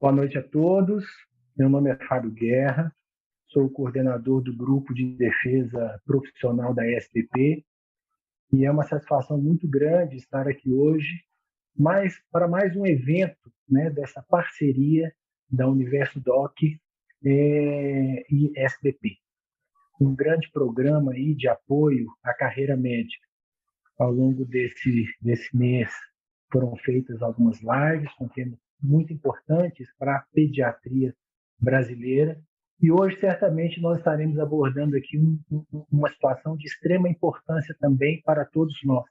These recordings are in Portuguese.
Boa noite a todos. Meu nome é Fábio Guerra, sou o coordenador do Grupo de Defesa Profissional da SPP e é uma satisfação muito grande estar aqui hoje para mais um evento, né, dessa parceria da Universo Doc e SPP. Um grande programa aí de apoio à carreira médica. Ao longo desse mês foram feitas algumas lives com temas muito importantes para a pediatria brasileira. E hoje, certamente, nós estaremos abordando aqui uma situação de extrema importância também para todos nós,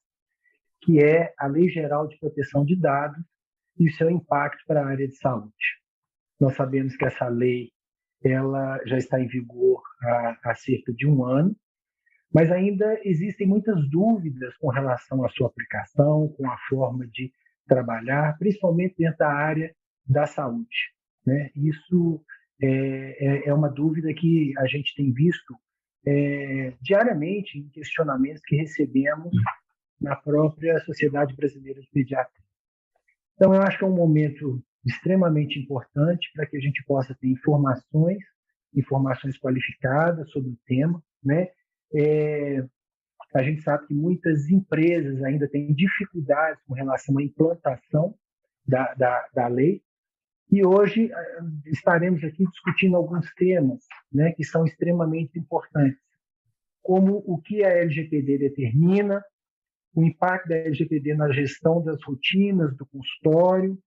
que é a Lei Geral de Proteção de Dados e o seu impacto para a área de saúde. Nós sabemos que essa lei ela já está em vigor há cerca de um ano, mas ainda existem muitas dúvidas com relação à sua aplicação, com a forma de trabalhar, principalmente dentro da área da saúde, né? Isso é uma dúvida que a gente tem visto diariamente em questionamentos que recebemos na própria Sociedade Brasileira de Pediatria. Então, eu acho que é um momento extremamente importante para que a gente possa ter informações qualificadas sobre o tema, né? A gente sabe que muitas empresas ainda têm dificuldades com relação à implantação da lei, e hoje estaremos aqui discutindo alguns temas, né, que são extremamente importantes, como o que a LGPD determina, o impacto da LGPD na gestão das rotinas do consultório,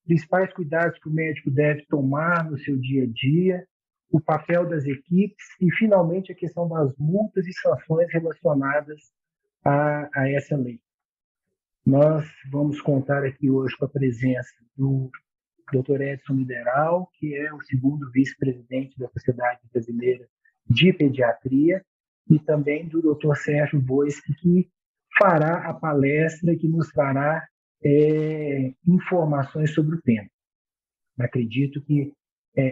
principais cuidados que o médico deve tomar no seu dia a dia, o papel das equipes e, finalmente, a questão das multas e sanções relacionadas a essa lei. Nós vamos contar aqui hoje com a presença do Dr. Edson Mideral, que é o segundo vice-presidente da Sociedade Brasileira de Pediatria, e também do Dr. Sérgio Boischi, que fará a palestra, que nos fará informações sobre o tema. Acredito que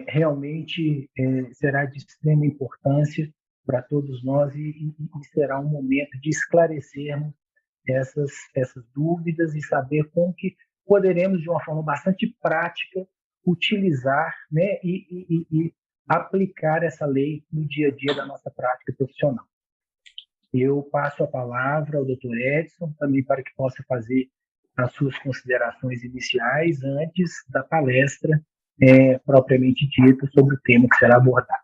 realmente será de extrema importância para todos nós e será um momento de esclarecermos essas dúvidas e saber como que poderemos, de uma forma bastante prática, utilizar, né, e aplicar essa lei no dia a dia da nossa prática profissional. Eu passo a palavra ao Dr. Edson, também para que possa fazer as suas considerações iniciais antes da palestra propriamente dita sobre o tema que será abordado.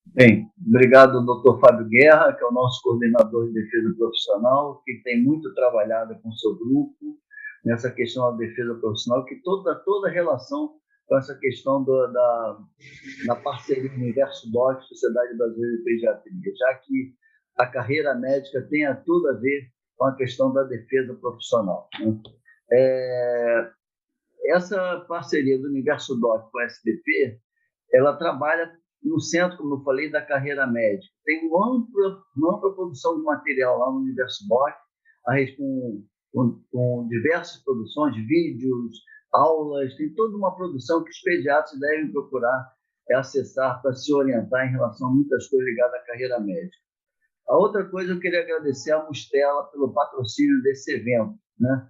Bem, obrigado, doutor Fábio Guerra, que é o nosso coordenador de defesa profissional, que tem muito trabalhado com o seu grupo nessa questão da defesa profissional, que toda relação com essa questão da parceria Universo Doc, Sociedade Brasileira de Pediatria, já que a carreira médica tem tudo a ver com a questão da defesa profissional, né? Essa parceria do Universo Doc com a SDP, ela trabalha no centro, como eu falei, da carreira médica. Tem uma ampla produção de material lá no Universo Doc, com diversas produções, vídeos, aulas, tem toda uma produção que os pediatras devem procurar acessar para se orientar em relação a muitas coisas ligadas à carreira médica. A outra coisa, eu queria agradecer à Mustela pelo patrocínio desse evento, né?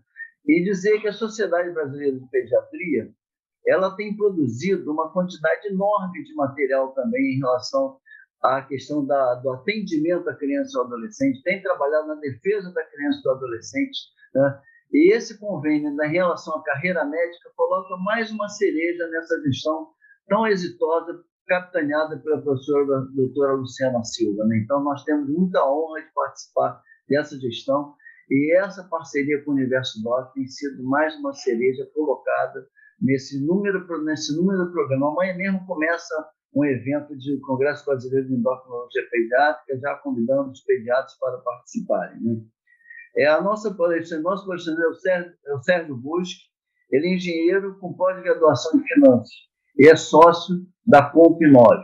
E dizer que a Sociedade Brasileira de Pediatria ela tem produzido uma quantidade enorme de material também em relação à questão do atendimento à criança e ao adolescente, tem trabalhado na defesa da criança e do adolescente, né? E esse convênio, na relação à carreira médica, coloca mais uma cereja nessa gestão tão exitosa, capitaneada pela professora doutora Luciana Silva, né? Então, nós temos muita honra de participar dessa gestão, e essa parceria com o Universo Doc tem sido mais uma cereja colocada nesse número do programa. Amanhã mesmo começa um evento de Congresso Brasileiro de Endocrinologia Pediátrica, já convidando os pediatras para participarem, né? Nosso palestrante é o Sérgio Boischi, ele é engenheiro com pós-graduação em finanças e é sócio da Comp9.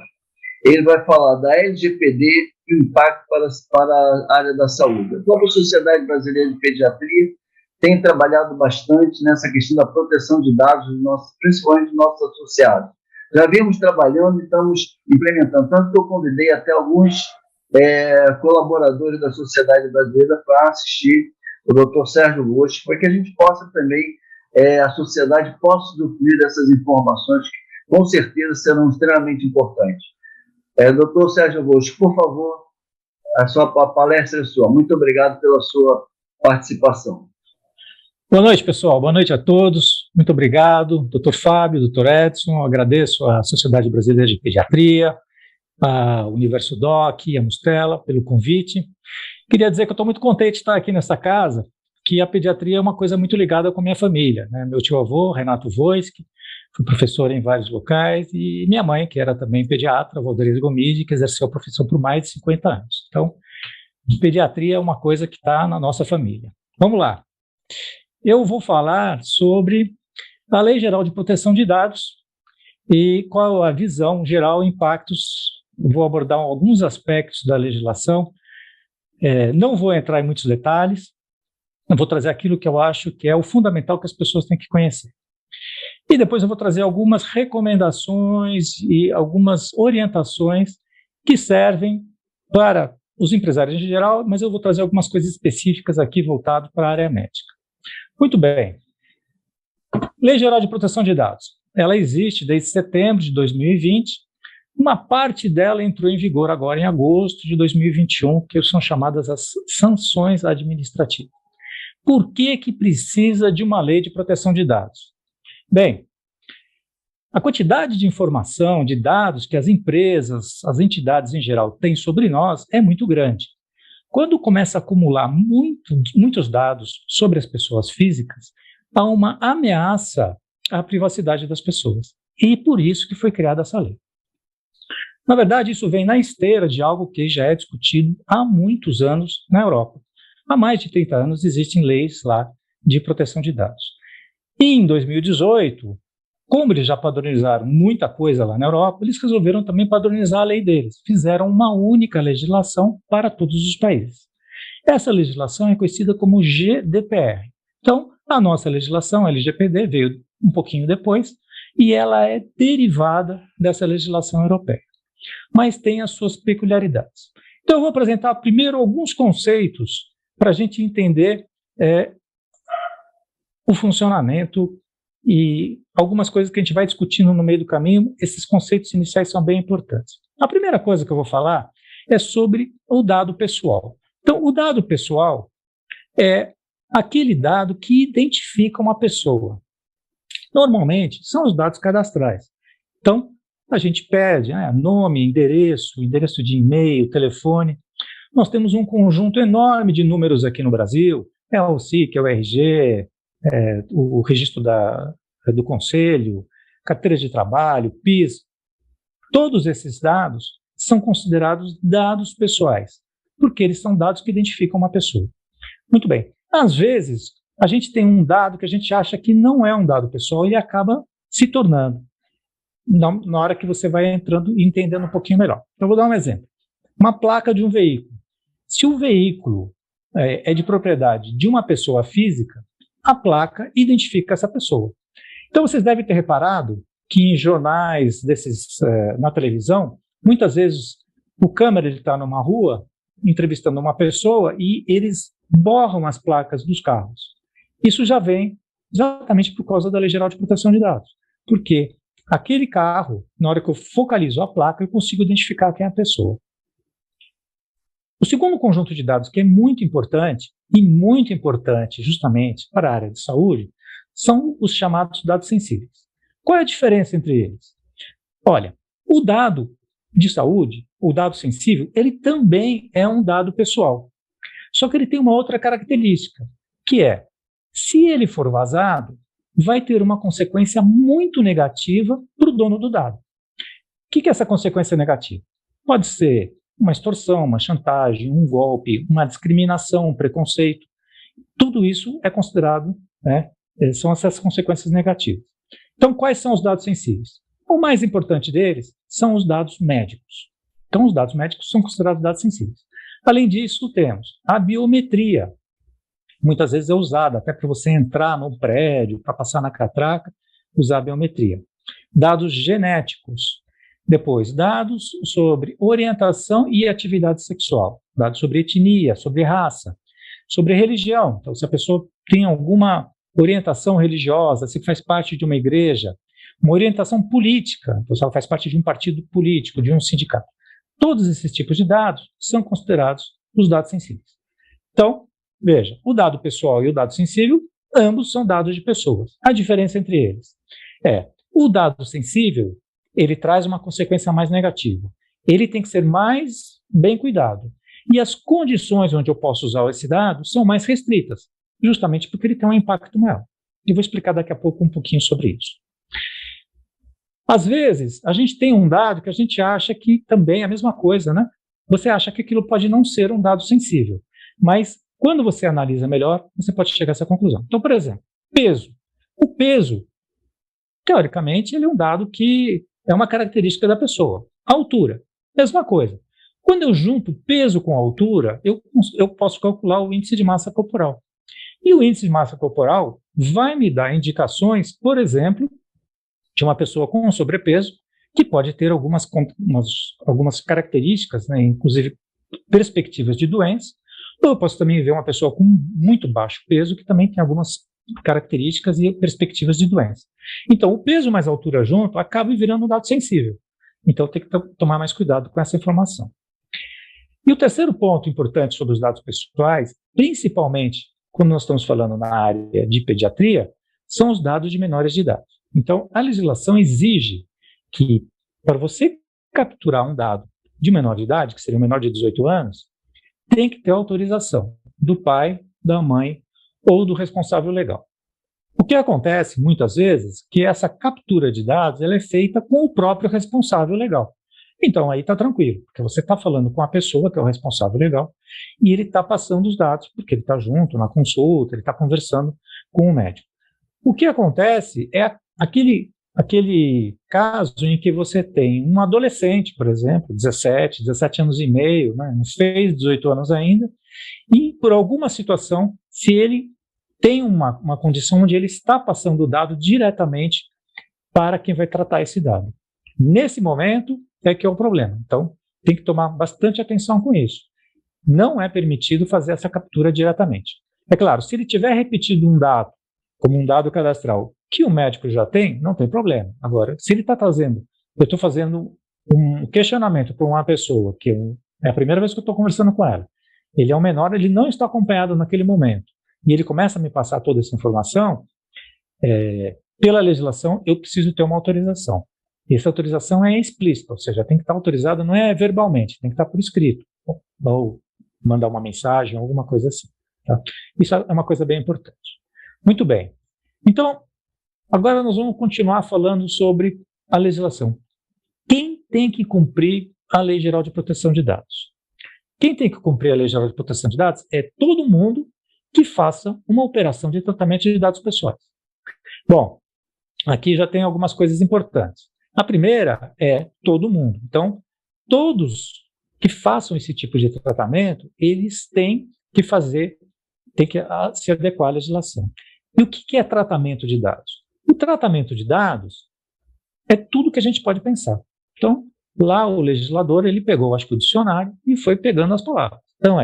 Ele vai falar da LGPD e o impacto para a área da saúde. A própria Sociedade Brasileira de Pediatria tem trabalhado bastante nessa questão da proteção de dados, principalmente dos nossos associados. Já vimos trabalhando e estamos implementando, tanto que eu convidei até alguns colaboradores da Sociedade Brasileira para assistir o Dr. Sérgio Boischi, para que a gente possa também a sociedade possa usufruir dessas informações que, com certeza, serão extremamente importantes. Doutor Sérgio Bosco, por favor, a palestra é sua. Muito obrigado pela sua participação. Boa noite, pessoal. Boa noite a todos. Muito obrigado, doutor Fábio, doutor Edson. Agradeço à Sociedade Brasileira de Pediatria, a Universo Doc, a Mustela, pelo convite. Queria dizer que eu estou muito contente de estar aqui nessa casa, que a pediatria é uma coisa muito ligada com a minha família, né? Meu tio-avô, Renato Voisky, foi professor em vários locais, e minha mãe, que era também pediatra, Valderiza Gomide, que exerceu a profissão por mais de 50 anos. Então, pediatria é uma coisa que está na nossa família. Vamos lá. Eu vou falar sobre a Lei Geral de Proteção de Dados e qual a visão geral, impactos. Vou abordar alguns aspectos da legislação. Não vou entrar em muitos detalhes. Eu vou trazer aquilo que eu acho que é o fundamental que as pessoas têm que conhecer. E depois eu vou trazer algumas recomendações e algumas orientações que servem para os empresários em geral, mas eu vou trazer algumas coisas específicas aqui voltado para a área médica. Muito bem. Lei Geral de Proteção de Dados. Ela existe desde setembro de 2020. Uma parte dela entrou em vigor agora em agosto de 2021, que são chamadas as sanções administrativas. Por que precisa de uma lei de proteção de dados? Bem, a quantidade de informação, de dados que as empresas, as entidades em geral têm sobre nós é muito grande. Quando começa a acumular muitos dados sobre as pessoas físicas, há uma ameaça à privacidade das pessoas. E por isso que foi criada essa lei. Na verdade, isso vem na esteira de algo que já é discutido há muitos anos na Europa. Há mais de 30 anos existem leis lá de proteção de dados. E em 2018, como eles já padronizaram muita coisa lá na Europa, eles resolveram também padronizar a lei deles. Fizeram uma única legislação para todos os países. Essa legislação é conhecida como GDPR. Então, a nossa legislação, a LGPD, veio um pouquinho depois, e ela é derivada dessa legislação europeia. Mas tem as suas peculiaridades. Então, eu vou apresentar primeiro alguns conceitos para a gente entender o funcionamento e algumas coisas que a gente vai discutindo no meio do caminho. Esses conceitos iniciais são bem importantes. A primeira coisa que eu vou falar é sobre o dado pessoal. Então, o dado pessoal é aquele dado que identifica uma pessoa. Normalmente, são os dados cadastrais. Então, a gente pede nome, endereço de e-mail, telefone. Nós temos um conjunto enorme de números aqui no Brasil, o SIC, o RG, o registro do Conselho, carteira de trabalho, PIS. Todos esses dados são considerados dados pessoais, porque eles são dados que identificam uma pessoa. Muito bem. Às vezes, a gente tem um dado que a gente acha que não é um dado pessoal e ele acaba se tornando, na hora que você vai entrando e entendendo um pouquinho melhor. Então, eu vou dar um exemplo. Uma placa de um veículo. Se o veículo é de propriedade de uma pessoa física, a placa identifica essa pessoa. Então, vocês devem ter reparado que em jornais na televisão, muitas vezes o câmera está numa rua entrevistando uma pessoa e eles borram as placas dos carros. Isso já vem exatamente por causa da Lei Geral de Proteção de Dados. Porque aquele carro, na hora que eu focalizo a placa, eu consigo identificar quem é a pessoa. O segundo conjunto de dados que é muito importante, e muito importante justamente para a área de saúde, são os chamados dados sensíveis. Qual é a diferença entre eles? Olha, o dado de saúde, o dado sensível, ele também é um dado pessoal. Só que ele tem uma outra característica, que é, se ele for vazado, vai ter uma consequência muito negativa para o dono do dado. O que é essa consequência negativa? Pode ser uma extorsão, uma chantagem, um golpe, uma discriminação, um preconceito. Tudo isso é considerado, são essas consequências negativas. Então, quais são os dados sensíveis? O mais importante deles são os dados médicos. Então, os dados médicos são considerados dados sensíveis. Além disso, temos a biometria. Muitas vezes é usada até para você entrar no prédio, para passar na catraca, usar a biometria. Dados genéticos. Depois, dados sobre orientação e atividade sexual. Dados sobre etnia, sobre raça, sobre religião. Então, se a pessoa tem alguma orientação religiosa, se faz parte de uma igreja, uma orientação política, se ela faz parte de um partido político, de um sindicato. Todos esses tipos de dados são considerados os dados sensíveis. Então, veja, o dado pessoal e o dado sensível, ambos são dados de pessoas. A diferença entre eles é, o dado sensível, ele traz uma consequência mais negativa. Ele tem que ser mais bem cuidado. E as condições onde eu posso usar esse dado são mais restritas, justamente porque ele tem um impacto maior. E vou explicar daqui a pouco um pouquinho sobre isso. Às vezes, a gente tem um dado que a gente acha que também é a mesma coisa, né? Você acha que aquilo pode não ser um dado sensível, mas quando você analisa melhor, você pode chegar a essa conclusão. Então, por exemplo, peso. O peso, teoricamente, ele é um dado que é uma característica da pessoa. A altura, mesma coisa. Quando eu junto peso com altura, eu posso calcular o índice de massa corporal. E o índice de massa corporal vai me dar indicações, por exemplo, de uma pessoa com sobrepeso, que pode ter algumas características, né, inclusive perspectivas de doença, ou eu posso também ver uma pessoa com muito baixo peso, que também tem algumas características e perspectivas de doença. Então, o peso mais a altura junto acaba virando um dado sensível. Então, tem que tomar mais cuidado com essa informação. E o terceiro ponto importante sobre os dados pessoais, principalmente quando nós estamos falando na área de pediatria, são os dados de menores de idade. Então, a legislação exige que, para você capturar um dado de menor de idade, que seria um menor de 18 anos, tem que ter autorização do pai, da mãe ou do responsável legal. O que acontece, muitas vezes, que essa captura de dados ela é feita com o próprio responsável legal. Então, aí está tranquilo, porque você está falando com a pessoa, que é o responsável legal, e ele está passando os dados, porque ele está junto na consulta, ele está conversando com o médico. O que acontece é aquele caso em que você tem um adolescente, por exemplo, 17 anos e meio, né, não fez 18 anos ainda, e por alguma situação, se ele tem uma condição onde ele está passando o dado diretamente para quem vai tratar esse dado. Nesse momento é que é o problema. Então, tem que tomar bastante atenção com isso. Não é permitido fazer essa captura diretamente. É claro, se ele tiver repetido um dado, como um dado cadastral, que o médico já tem, não tem problema. Agora, se ele está trazendo, eu estou fazendo um questionamento para uma pessoa, que é a primeira vez que eu estou conversando com ela, ele é um menor, ele não está acompanhado naquele momento, e ele começa a me passar toda essa informação, pela legislação, eu preciso ter uma autorização. E essa autorização é explícita, ou seja, tem que estar autorizada, não é verbalmente, tem que estar por escrito, ou mandar uma mensagem, alguma coisa assim. Tá? Isso é uma coisa bem importante. Muito bem. Então, agora nós vamos continuar falando sobre a legislação. Quem tem que cumprir a Lei Geral de Proteção de Dados? Quem tem que cumprir a Lei Geral de Proteção de Dados é todo mundo que faça uma operação de tratamento de dados pessoais. Bom, aqui já tem algumas coisas importantes. A primeira é todo mundo. Então, todos que façam esse tipo de tratamento, eles têm que se adequar à legislação. E o que é tratamento de dados? O tratamento de dados é tudo que a gente pode pensar. Então, lá o legislador, ele pegou, acho que o dicionário, e foi pegando as palavras. Então,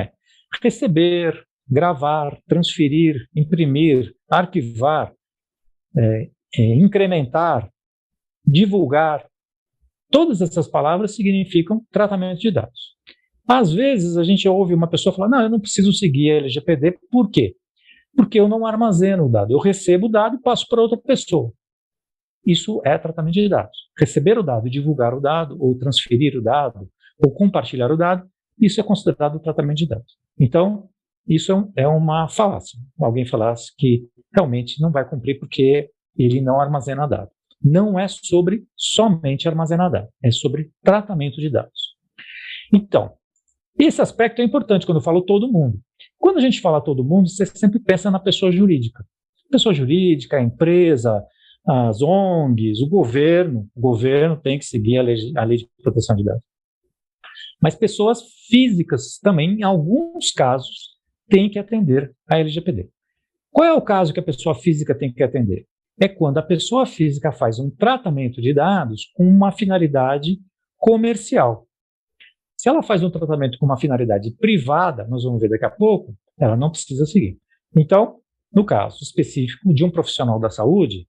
receber, gravar, transferir, imprimir, arquivar, incrementar, divulgar. Todas essas palavras significam tratamento de dados. Às vezes, a gente ouve uma pessoa falar, não, eu não preciso seguir a LGPD. Por quê? Porque eu não armazeno o dado. Eu recebo o dado e passo para outra pessoa. Isso é tratamento de dados. Receber o dado, divulgar o dado, ou transferir o dado, ou compartilhar o dado, isso é considerado tratamento de dados. Então, isso é uma falácia. Alguém falasse que realmente não vai cumprir porque ele não armazena dado. Não é sobre somente armazenar dados, é sobre tratamento de dados. Então, esse aspecto é importante quando eu falo todo mundo. Quando a gente fala todo mundo, você sempre pensa na pessoa jurídica. Pessoa jurídica, a empresa, as ONGs, o governo. O governo tem que seguir a lei de proteção de dados. Mas pessoas físicas também, em alguns casos, têm que atender a LGPD. Qual é o caso que a pessoa física tem que atender? É quando a pessoa física faz um tratamento de dados com uma finalidade comercial. Se ela faz um tratamento com uma finalidade privada, nós vamos ver daqui a pouco, ela não precisa seguir. Então, no caso específico de um profissional da saúde,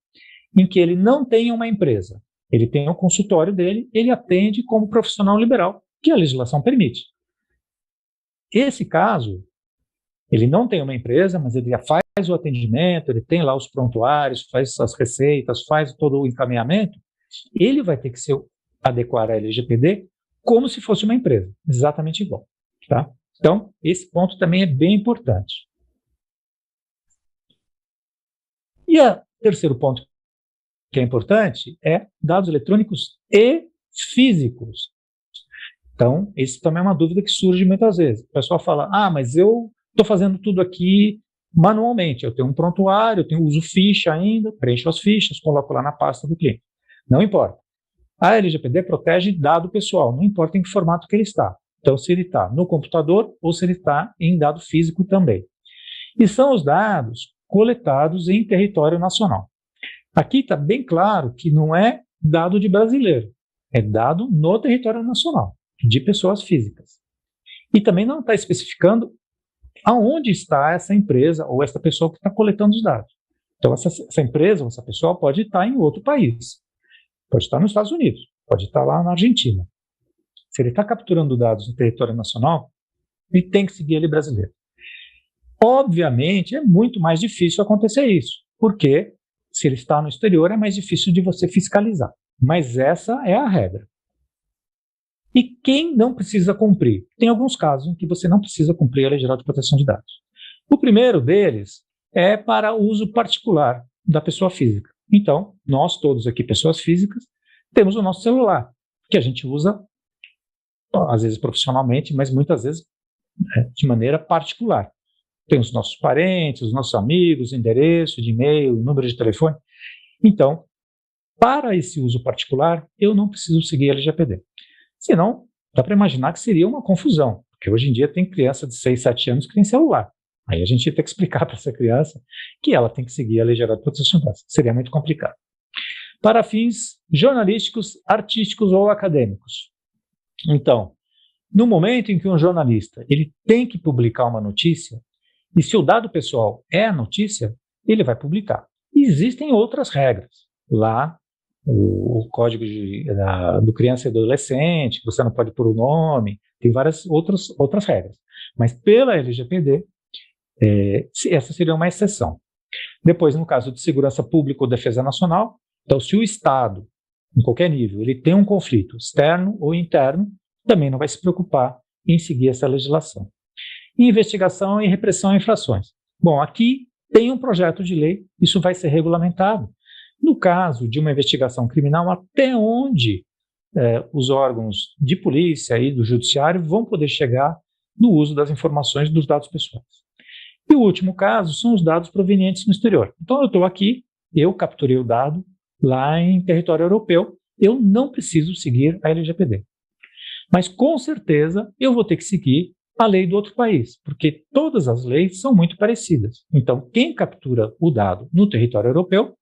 em que ele não tem uma empresa, ele tem um consultório dele, ele atende como profissional liberal, que a legislação permite. Esse caso, ele não tem uma empresa, mas ele faz o atendimento, ele tem lá os prontuários, faz as receitas, faz todo o encaminhamento, ele vai ter que se adequar à LGPD como se fosse uma empresa, exatamente igual. Tá? Então, esse ponto também é bem importante. E o terceiro ponto que é importante é dados eletrônicos e físicos. Então, esse também é uma dúvida que surge muitas vezes. O pessoal fala, mas eu estou fazendo tudo aqui manualmente, eu tenho um prontuário, eu uso ficha ainda, preencho as fichas, coloco lá na pasta do cliente. Não importa. A LGPD protege dado pessoal, não importa em que formato que ele está. Então, se ele está no computador ou se ele está em dado físico também. E são os dados coletados em território nacional. Aqui está bem claro que não é dado de brasileiro, é dado no território nacional, de pessoas físicas. E também não está especificando aonde está essa empresa ou essa pessoa que está coletando os dados. Então, essa empresa ou essa pessoa pode estar em outro país, pode estar nos Estados Unidos, pode estar lá na Argentina. Se ele está capturando dados no território nacional, ele tem que seguir a lei brasileira. Obviamente, é muito mais difícil acontecer isso, porque se ele está no exterior, é mais difícil de você fiscalizar. Mas essa é a regra. E quem não precisa cumprir? Tem alguns casos em que você não precisa cumprir a Lei Geral de Proteção de Dados. O primeiro deles é para uso particular da pessoa física. Então, nós todos aqui, pessoas físicas, temos o nosso celular, que a gente usa, às vezes profissionalmente, mas muitas vezes de maneira particular. Tem os nossos parentes, os nossos amigos, endereço de e-mail, número de telefone. Então, para esse uso particular, eu não preciso seguir a LGPD. Senão, dá para imaginar que seria uma confusão, porque hoje em dia tem criança de 6, 7 anos que tem celular. Aí a gente ia ter que explicar para essa criança que ela tem que seguir a Lei Geral de Proteção de Dados. Seria muito complicado. Para fins jornalísticos, artísticos ou acadêmicos. Então, no momento em que um jornalista ele tem que publicar uma notícia, e se o dado pessoal é a notícia, ele vai publicar. E existem outras regras. Lá, o Código do Criança e Adolescente, você não pode pôr o nome, tem várias outras regras. Mas pela LGPD, essa seria uma exceção. Depois, no caso de segurança pública ou defesa nacional, então se o Estado, em qualquer nível, ele tem um conflito externo ou interno, também não vai se preocupar em seguir essa legislação. Investigação e repressão a infrações. Bom, aqui tem um projeto de lei, isso vai ser regulamentado. No caso de uma investigação criminal, até onde os órgãos de polícia e do judiciário vão poder chegar no uso das informações dos dados pessoais. E o último caso são os dados provenientes no exterior. Então, eu estou aqui, eu capturei o dado lá em território europeu, eu não preciso seguir a LGPD. Mas, com certeza, eu vou ter que seguir a lei do outro país, porque todas as leis são muito parecidas. Então, quem captura o dado no território europeu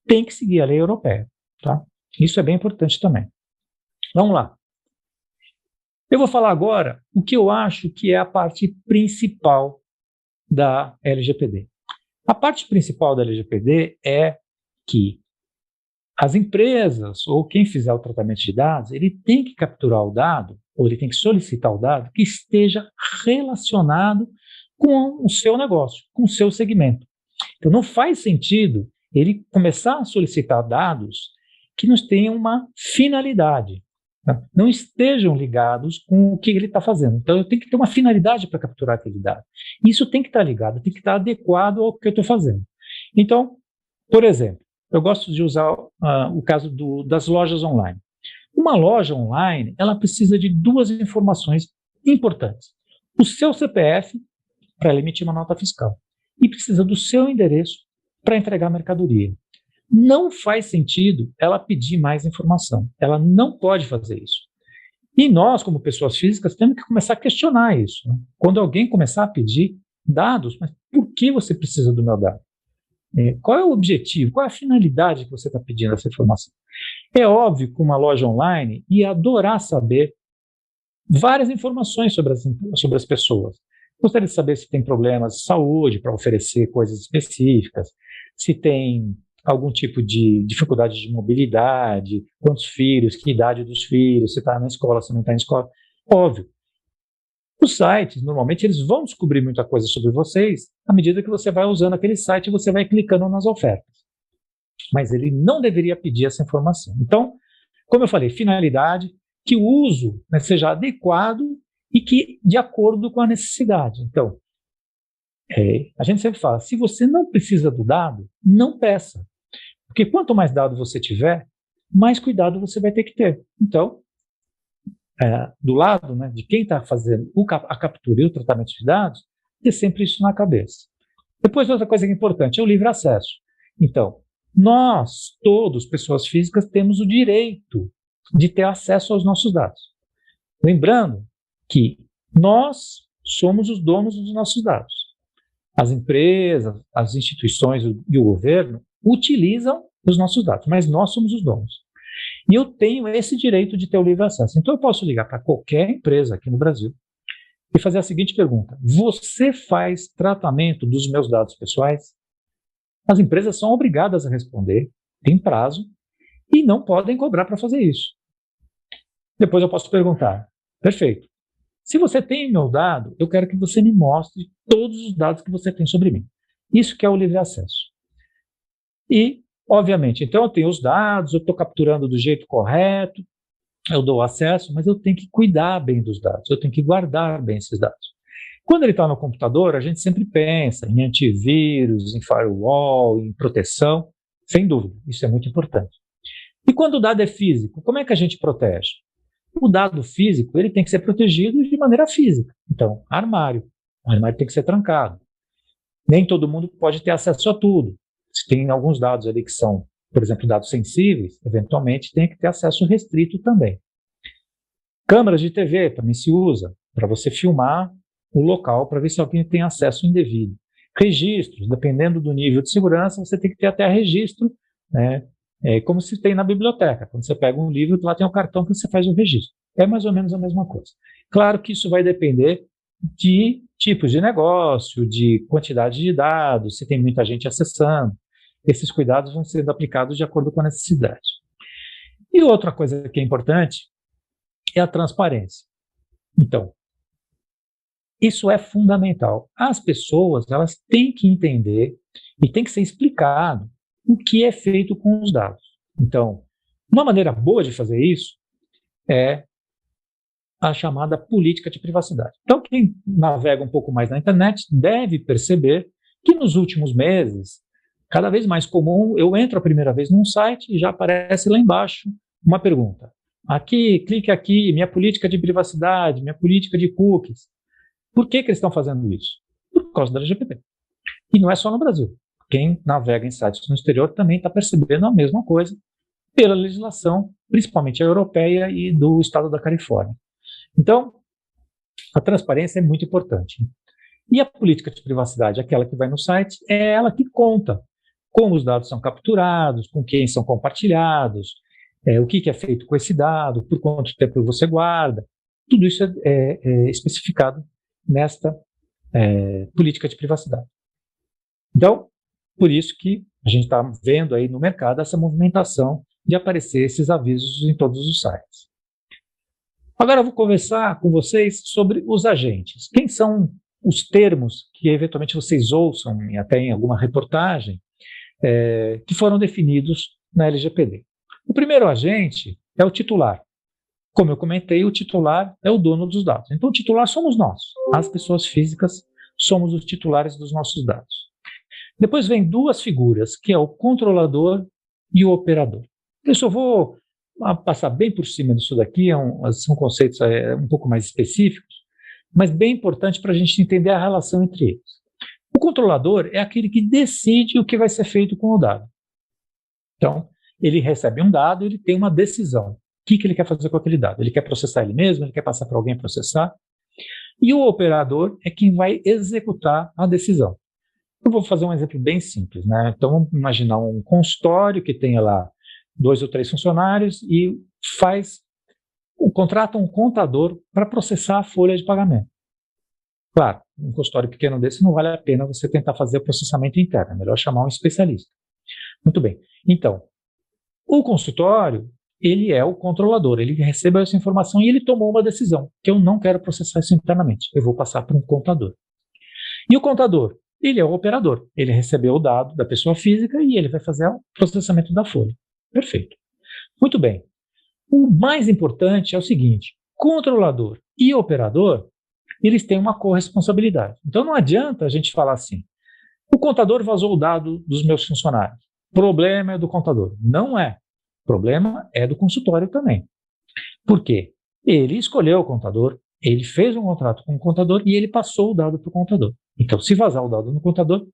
tem que seguir a lei europeia. Tá? Isso é bem importante também. Vamos lá. Eu vou falar agora o que eu acho que é a parte principal da LGPD. A parte principal da LGPD é que as empresas ou quem fizer o tratamento de dados, ele tem que capturar o dado, ou ele tem que solicitar o dado que esteja relacionado com o seu negócio, com o seu segmento. Então, não faz sentido ele começar a solicitar dados que não tenham uma finalidade, tá? Não estejam ligados com o que ele está fazendo. Então, eu tenho que ter uma finalidade para capturar aquele dado. Isso tem que estar ligado, tem que estar adequado ao que eu estou fazendo. Então, por exemplo, eu gosto de usar o caso das lojas online. Uma loja online, ela precisa de duas informações importantes. O seu CPF, para ela emitir uma nota fiscal, e precisa do seu endereço para entregar a mercadoria. Não faz sentido ela pedir mais informação. Ela não pode fazer isso. E nós, como pessoas físicas, temos que começar a questionar isso, né? Quando alguém começar a pedir dados, mas por que você precisa do meu dado? Qual é o objetivo? Qual é a finalidade que você está pedindo essa informação? É óbvio que uma loja online ia adorar saber várias informações sobre as pessoas. Gostaria de saber se tem problemas de saúde para oferecer coisas específicas, se tem algum tipo de dificuldade de mobilidade, quantos filhos, que idade dos filhos, se está na escola, se não está na escola. Óbvio. Os sites, normalmente, eles vão descobrir muita coisa sobre vocês à medida que você vai usando aquele site, você vai clicando nas ofertas. Mas ele não deveria pedir essa informação. Então, como eu falei, finalidade, que o uso, né, seja adequado e que de acordo com a necessidade. Então, a gente sempre fala, se você não precisa do dado, não peça. Porque quanto mais dado você tiver, mais cuidado você vai ter que ter. Então, do lado, né, de quem está fazendo a captura e o tratamento de dados, ter sempre isso na cabeça. Depois, outra coisa que é importante é o livre acesso. Então, nós, todos, pessoas físicas, temos o direito de ter acesso aos nossos dados. Lembrando que nós somos os donos dos nossos dados. As empresas, as instituições e o governo utilizam os nossos dados, mas nós somos os donos. E eu tenho esse direito de ter o livre acesso. Então eu posso ligar para qualquer empresa aqui no Brasil e fazer a seguinte pergunta: você faz tratamento dos meus dados pessoais? As empresas são obrigadas a responder, tem prazo, e não podem cobrar para fazer isso. Depois eu posso perguntar: perfeito, se você tem meu dado, eu quero que você me mostre todos os dados que você tem sobre mim. Isso que é o livre acesso. E, obviamente, então eu tenho os dados, eu estou capturando do jeito correto, eu dou acesso, mas eu tenho que cuidar bem dos dados, eu tenho que guardar bem esses dados. Quando ele está no computador, a gente sempre pensa em antivírus, em firewall, em proteção, sem dúvida, isso é muito importante. E quando o dado é físico, como é que a gente protege? O dado físico, ele tem que ser protegido de maneira física. Então, armário. O armário tem que ser trancado. Nem todo mundo pode ter acesso a tudo. Se tem alguns dados ali que são, por exemplo, dados sensíveis, eventualmente tem que ter acesso restrito também. Câmeras de TV também se usa para você filmar o local para ver se alguém tem acesso indevido. Registros, dependendo do nível de segurança, você tem que ter até registro, né? Como se tem na biblioteca. Quando você pega um livro, lá tem o cartão que você faz o registro. É mais ou menos a mesma coisa. Claro que isso vai depender de tipos de negócio, de quantidade de dados, se tem muita gente acessando. Esses cuidados vão sendo aplicados de acordo com a necessidade. E outra coisa que é importante é a transparência. Então, isso é fundamental. As pessoas, elas têm que entender e tem que ser explicado o que é feito com os dados. Então, uma maneira boa de fazer isso é a chamada política de privacidade. Então, quem navega um pouco mais na internet deve perceber que nos últimos meses, cada vez mais comum, eu entro a primeira vez num site e já aparece lá embaixo uma pergunta. Aqui, clique aqui, minha política de privacidade, minha política de cookies. Por que eles estão fazendo isso? Por causa da LGPD. E não é só no Brasil. Quem navega em sites no exterior também está percebendo a mesma coisa pela legislação, principalmente a europeia e do estado da Califórnia. Então, a transparência é muito importante. E a política de privacidade, aquela que vai no site, é ela que conta como os dados são capturados, com quem são compartilhados, o que é feito com esse dado, por quanto tempo você guarda. Tudo isso é especificado nesta política de privacidade. Então, por isso que a gente está vendo aí no mercado essa movimentação de aparecer esses avisos em todos os sites. Agora eu vou conversar com vocês sobre os agentes. Quem são os termos que eventualmente vocês ouçam até em alguma reportagem que foram definidos na LGPD? O primeiro agente é o titular. Como eu comentei, o titular é o dono dos dados. Então, o titular somos nós. As pessoas físicas somos os titulares dos nossos dados. Depois vem duas figuras, que é o controlador e o operador. Eu só vou passar bem por cima disso daqui, são conceitos um pouco mais específicos, mas bem importante para a gente entender a relação entre eles. O controlador é aquele que decide o que vai ser feito com o dado. Então, ele recebe um dado, ele tem uma decisão. O que ele quer fazer com aquele dado? Ele quer processar ele mesmo? Ele quer passar para alguém processar? E o operador é quem vai executar a decisão. Eu vou fazer um exemplo bem simples, né? Então, vamos imaginar um consultório que tenha lá 2 ou 3 funcionários e contrata um contador para processar a folha de pagamento. Claro, um consultório pequeno desse, não vale a pena você tentar fazer o processamento interno, é melhor chamar um especialista. Muito bem. Então, o consultório, ele é o controlador, ele recebeu essa informação e ele tomou uma decisão, que eu não quero processar isso internamente, eu vou passar para um contador. E o contador, ele é o operador, ele recebeu o dado da pessoa física e ele vai fazer o processamento da folha. Perfeito. Muito bem. O mais importante é o seguinte, controlador e operador, eles têm uma corresponsabilidade. Então não adianta a gente falar assim, o contador vazou o dado dos meus funcionários. Problema é do contador. Não é. O problema é do consultório também. Por quê? Ele escolheu o contador, ele fez um contrato com o contador e ele passou o dado para o contador. Então, se vazar o dado no contador,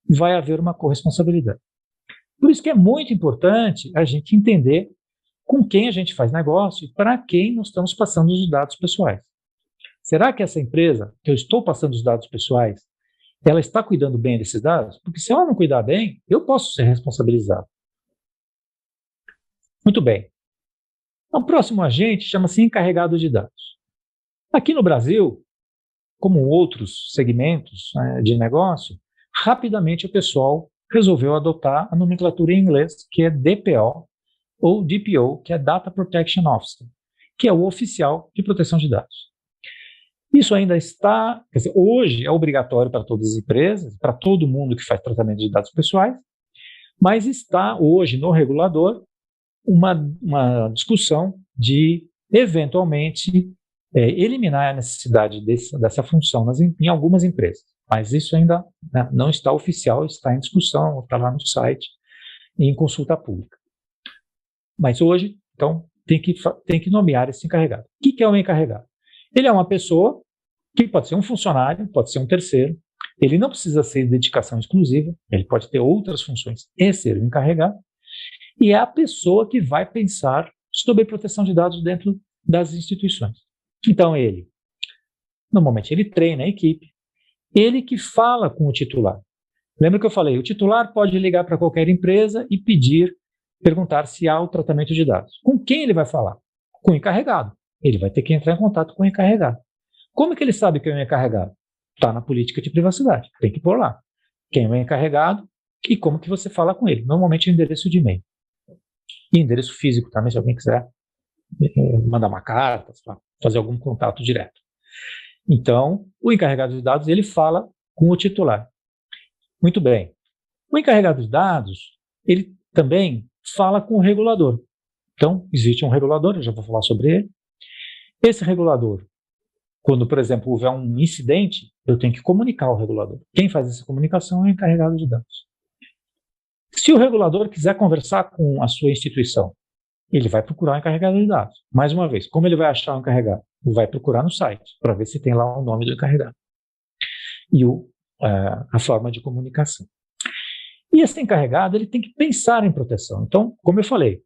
vai haver uma corresponsabilidade. Por isso que é muito importante a gente entender com quem a gente faz negócio e para quem nós estamos passando os dados pessoais. Será que essa empresa que eu estou passando os dados pessoais, ela está cuidando bem desses dados? Porque se ela não cuidar bem, eu posso ser responsabilizado. Muito bem. O próximo agente chama-se encarregado de dados. Aqui no Brasil, como outros segmentos de negócio, rapidamente o pessoal resolveu adotar a nomenclatura em inglês, que é DPO, ou DPO, que é Data Protection Officer, que é o oficial de proteção de dados. Isso ainda está, quer dizer, hoje é obrigatório para todas as empresas, para todo mundo que faz tratamento de dados pessoais, mas está hoje no regulador uma discussão de, eventualmente, eliminar a necessidade dessa função em algumas empresas. Mas isso ainda não está oficial, está em discussão, está lá no site, em consulta pública. Mas hoje, então, tem que nomear esse encarregado. O que é um encarregado? Ele é uma pessoa que pode ser um funcionário, pode ser um terceiro, ele não precisa ser de dedicação exclusiva, ele pode ter outras funções e ser o encarregado, e é a pessoa que vai pensar sobre proteção de dados dentro das instituições. Então, normalmente ele treina a equipe, ele que fala com o titular. Lembra que eu falei, o titular pode ligar para qualquer empresa e perguntar se há o tratamento de dados. Com quem ele vai falar? Com o encarregado. Ele vai ter que entrar em contato com o encarregado. Como é que ele sabe quem é o encarregado? Está na política de privacidade, tem que pôr lá. Quem é o encarregado e como que você fala com ele. Normalmente é endereço de e-mail. E endereço físico também, se alguém quiser mandar uma carta, fazer algum contato direto. Então, o encarregado de dados, ele fala com o titular. Muito bem. O encarregado de dados, ele também fala com o regulador. Então, existe um regulador, eu já vou falar sobre ele. Esse regulador, quando, por exemplo, houver um incidente, eu tenho que comunicar ao regulador. Quem faz essa comunicação é o encarregado de dados. Se o regulador quiser conversar com a sua instituição, ele vai procurar o encarregado de dados. Mais uma vez, como ele vai achar o encarregado? Ele vai procurar no site, para ver se tem lá o nome do encarregado. E a forma de comunicação. E esse encarregado, ele tem que pensar em proteção. Então, como eu falei,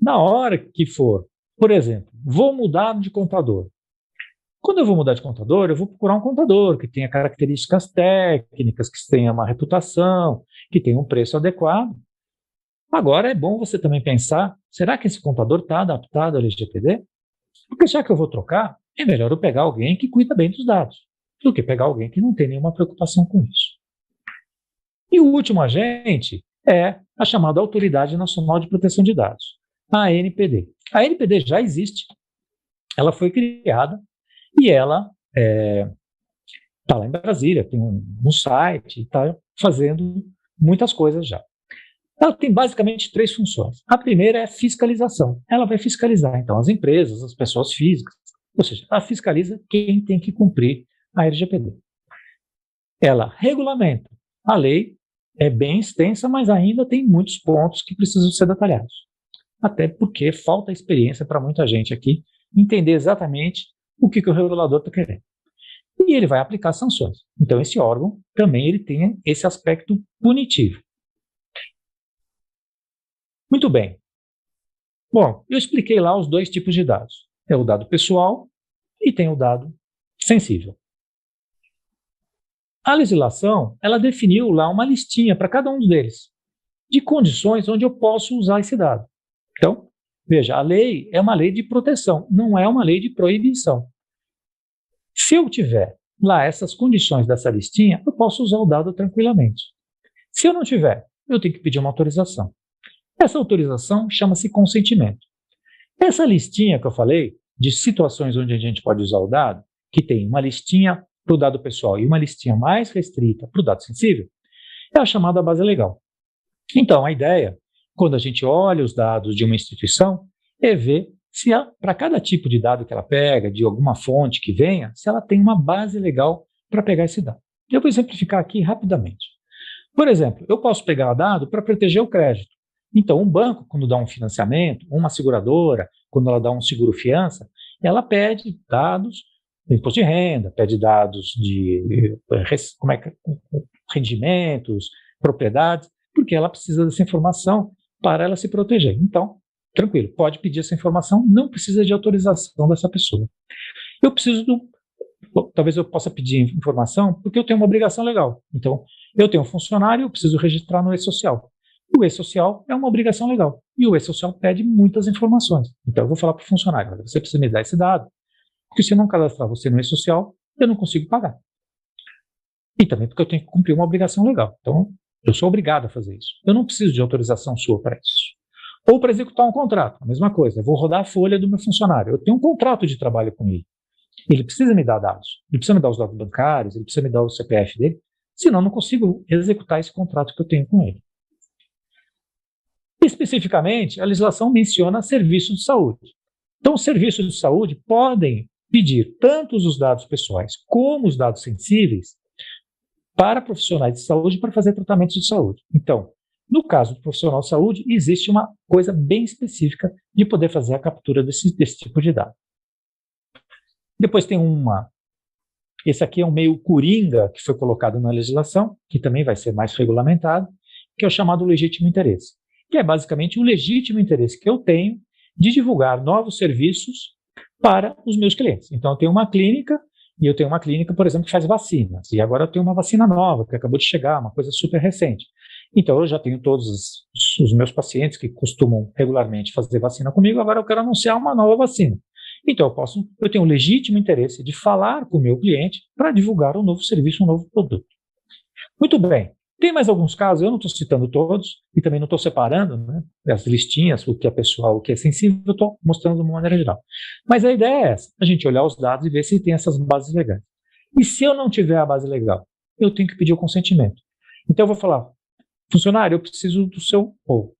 na hora que for, por exemplo, vou mudar de contador. Quando eu vou mudar de contador, eu vou procurar um contador que tenha características técnicas, que tenha uma reputação, que tenha um preço adequado. Agora é bom você também pensar, será que esse contador está adaptado ao LGPD? Porque já que eu vou trocar, é melhor eu pegar alguém que cuida bem dos dados, do que pegar alguém que não tem nenhuma preocupação com isso. E o último agente é a chamada Autoridade Nacional de Proteção de Dados, a ANPD. A ANPD já existe, ela foi criada e ela está lá em Brasília, tem um site, está fazendo muitas coisas já. Ela tem basicamente 3 funções. A primeira é fiscalização. Ela vai fiscalizar, então, as empresas, as pessoas físicas, ou seja, ela fiscaliza quem tem que cumprir a LGPD. Ela regulamenta. A lei é bem extensa, mas ainda tem muitos pontos que precisam ser detalhados. Até porque falta experiência para muita gente aqui entender exatamente o que o regulador está querendo. E ele vai aplicar sanções. Então, esse órgão também ele tem esse aspecto punitivo. Muito bem. Bom, eu expliquei lá os 2 tipos de dados. É o dado pessoal e tem o dado sensível. A legislação, ela definiu lá uma listinha para cada um deles, de condições onde eu posso usar esse dado. Então, veja, a lei é uma lei de proteção, não é uma lei de proibição. Se eu tiver lá essas condições dessa listinha, eu posso usar o dado tranquilamente. Se eu não tiver, eu tenho que pedir uma autorização. Essa autorização chama-se consentimento. Essa listinha que eu falei, de situações onde a gente pode usar o dado, que tem uma listinha para o dado pessoal e uma listinha mais restrita para o dado sensível, é a chamada base legal. Então, a ideia, quando a gente olha os dados de uma instituição, é ver se para cada tipo de dado que ela pega, de alguma fonte que venha, se ela tem uma base legal para pegar esse dado. Eu vou exemplificar aqui rapidamente. Por exemplo, eu posso pegar dado para proteger o crédito. Então, um banco, quando dá um financiamento, uma seguradora, quando ela dá um seguro-fiança, ela pede dados do imposto de renda, pede dados de rendimentos, propriedades, porque ela precisa dessa informação para ela se proteger. Então, tranquilo, pode pedir essa informação, não precisa de autorização dessa pessoa. Eu preciso talvez eu possa pedir informação porque eu tenho uma obrigação legal. Então, eu tenho um funcionário, eu preciso registrar no e-social. O e-social é uma obrigação legal. E o e-social pede muitas informações. Então, eu vou falar para o funcionário, você precisa me dar esse dado, porque se eu não cadastrar você no e-social, eu não consigo pagar. E também porque eu tenho que cumprir uma obrigação legal. Então, eu sou obrigado a fazer isso. Eu não preciso de autorização sua para isso. Ou para executar um contrato, a mesma coisa. Eu vou rodar a folha do meu funcionário. Eu tenho um contrato de trabalho com ele. Ele precisa me dar dados. Ele precisa me dar os dados bancários, ele precisa me dar o CPF dele. Senão, eu não consigo executar esse contrato que eu tenho com ele. Especificamente, a legislação menciona serviços de saúde. Então, os serviços de saúde podem pedir tanto os dados pessoais como os dados sensíveis para profissionais de saúde para fazer tratamentos de saúde. Então, no caso do profissional de saúde, existe uma coisa bem específica de poder fazer a captura desse tipo de dado. Depois tem esse aqui é um meio coringa que foi colocado na legislação, que também vai ser mais regulamentado, que é o chamado legítimo interesse, que é basicamente o legítimo interesse que eu tenho de divulgar novos serviços para os meus clientes. Então, eu tenho uma clínica, e eu tenho uma clínica, por exemplo, que faz vacinas, e agora eu tenho uma vacina nova, que acabou de chegar, uma coisa super recente. Então, eu já tenho todos os meus pacientes que costumam regularmente fazer vacina comigo, agora eu quero anunciar uma nova vacina. Então, eu tenho um legítimo interesse de falar com o meu cliente para divulgar um novo serviço, um novo produto. Muito bem. Tem mais alguns casos, eu não estou citando todos, e também não estou separando, né, as listinhas, o que é pessoal, o que é sensível, eu estou mostrando de uma maneira geral. Mas a ideia é essa, a gente olhar os dados e ver se tem essas bases legais. E se eu não tiver a base legal, eu tenho que pedir o consentimento. Então, eu vou falar, funcionário, eu preciso do seu, ou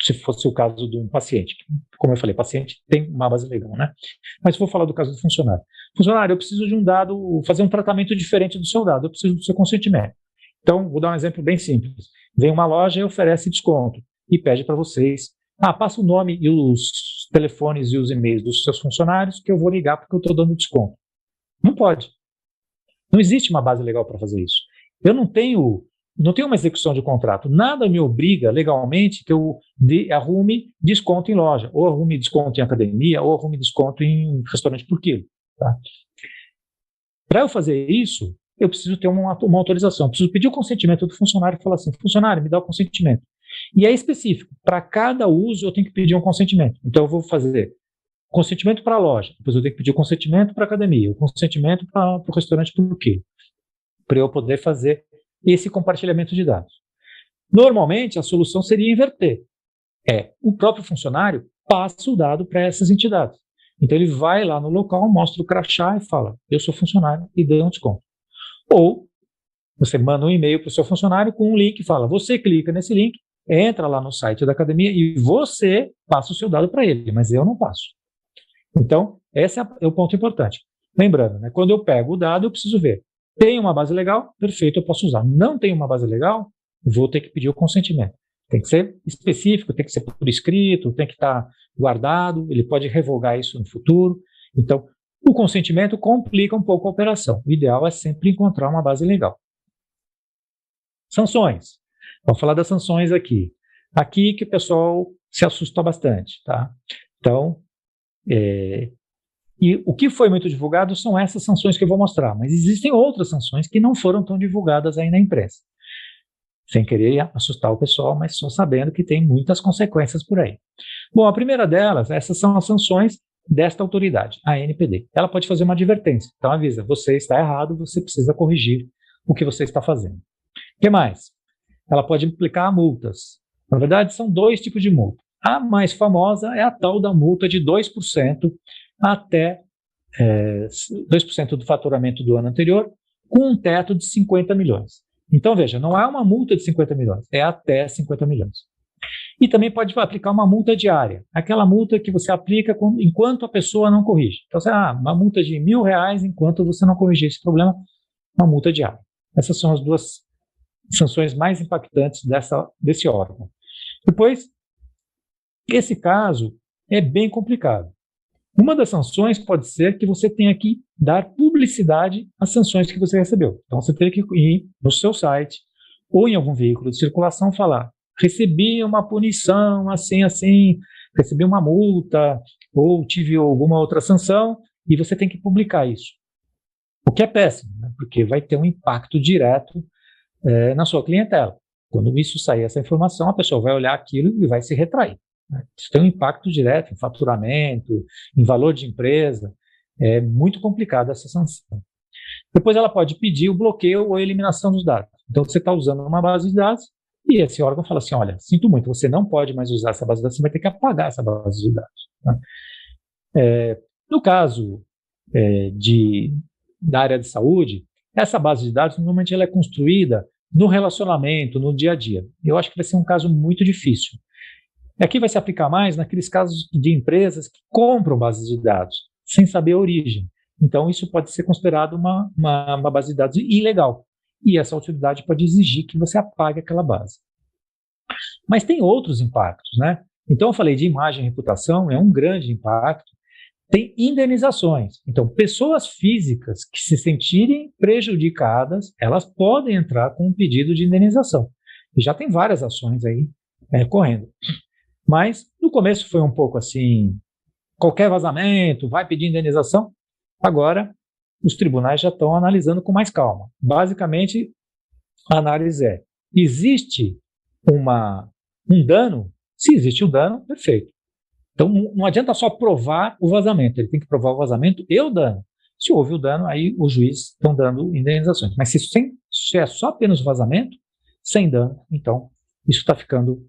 se fosse o caso de um paciente, como eu falei, paciente tem uma base legal, né? Mas vou falar do caso do funcionário. Funcionário, eu preciso de um dado, fazer um tratamento diferente do seu dado, eu preciso do seu consentimento. Então, vou dar um exemplo bem simples. Vem uma loja e oferece desconto e pede para vocês, passa o nome e os telefones e os e-mails dos seus funcionários que eu vou ligar porque eu estou dando desconto. Não pode. Não existe uma base legal para fazer isso. Eu não tenho uma execução de contrato. Nada me obriga legalmente que eu arrume desconto em loja, ou arrume desconto em academia, ou arrume desconto em restaurante por quilo. Tá? Para eu fazer isso, eu preciso ter uma autorização. Eu preciso pedir o consentimento do funcionário e falar assim, funcionário, me dá o consentimento. E é específico. Para cada uso, eu tenho que pedir um consentimento. Então, eu vou fazer consentimento para a loja, depois eu tenho que pedir o consentimento para a academia, o consentimento para o restaurante por quilo, para eu poder fazer esse compartilhamento de dados. Normalmente, a solução seria inverter. O próprio funcionário passa o dado para essas entidades. Então, ele vai lá no local, mostra o crachá e fala, eu sou funcionário e dê um desconto. Ou você manda um e-mail para o seu funcionário com um link e fala, você clica nesse link, entra lá no site da academia e você passa o seu dado para ele, mas eu não passo. Então, esse é o ponto importante. Lembrando, né, quando eu pego o dado, eu preciso ver. Tem uma base legal? Perfeito, eu posso usar. Não tem uma base legal? Vou ter que pedir o consentimento. Tem que ser específico, tem que ser por escrito, tem que estar guardado, ele pode revogar isso no futuro. Então, o consentimento complica um pouco a operação. O ideal é sempre encontrar uma base legal. Sanções. Vamos falar das sanções aqui. Aqui que o pessoal se assusta bastante. Tá? Então, e o que foi muito divulgado são essas sanções que eu vou mostrar, mas existem outras sanções que não foram tão divulgadas aí na imprensa. Sem querer assustar o pessoal, mas só sabendo que tem muitas consequências por aí. Bom, a primeira delas, essas são as sanções desta autoridade, a ANPD. Ela pode fazer uma advertência. Então avisa, você está errado, você precisa corrigir o que você está fazendo. O que mais? Ela pode aplicar multas. Na verdade, são 2 tipos de multa. A mais famosa é a tal da multa de 2% até 2% do faturamento do ano anterior, com um teto de 50 milhões. Então, veja, não é uma multa de 50 milhões, é até 50 milhões. E também pode aplicar uma multa diária, aquela multa que você aplica enquanto a pessoa não corrige. Então, uma multa de R$1.000 enquanto você não corrigir esse problema, uma multa diária. Essas são as 2 sanções mais impactantes desse órgão. Depois, esse caso é bem complicado. Uma das sanções pode ser que você tenha que dar publicidade às sanções que você recebeu. Então, você tem que ir no seu site ou em algum veículo de circulação falar: recebi uma punição assim, recebi uma multa ou tive alguma outra sanção, e você tem que publicar isso. O que é péssimo, né? Porque vai ter um impacto direto na sua clientela. Quando isso sair, essa informação, a pessoa vai olhar aquilo e vai se retrair. Isso tem um impacto direto em faturamento, em valor de empresa. É muito complicado essa sanção. Depois ela pode pedir o bloqueio ou a eliminação dos dados. Então você está usando uma base de dados e esse órgão fala assim: olha, sinto muito, você não pode mais usar essa base de dados, você vai ter que apagar essa base de dados. Tá? No caso da área de saúde, essa base de dados normalmente ela é construída no relacionamento, no dia a dia. Eu acho que vai ser um caso muito difícil. E aqui vai se aplicar mais naqueles casos de empresas que compram bases de dados sem saber a origem. Então, isso pode ser considerado uma base de dados ilegal. E essa autoridade pode exigir que você apague aquela base. Mas tem outros impactos, né? Então, eu falei de imagem e reputação, é um grande impacto. Tem indenizações. Então, pessoas físicas que se sentirem prejudicadas, elas podem entrar com um pedido de indenização. E já tem várias ações aí correndo. Mas, no começo foi um pouco assim, qualquer vazamento, vai pedir indenização. Agora, os tribunais já estão analisando com mais calma. Basicamente, a análise é: existe um dano? Se existe um dano, perfeito. Então, não adianta só provar o vazamento, ele tem que provar o vazamento e o dano. Se houve o dano, aí os juízes estão dando indenizações. Mas se é só apenas o vazamento, sem dano, então isso está ficando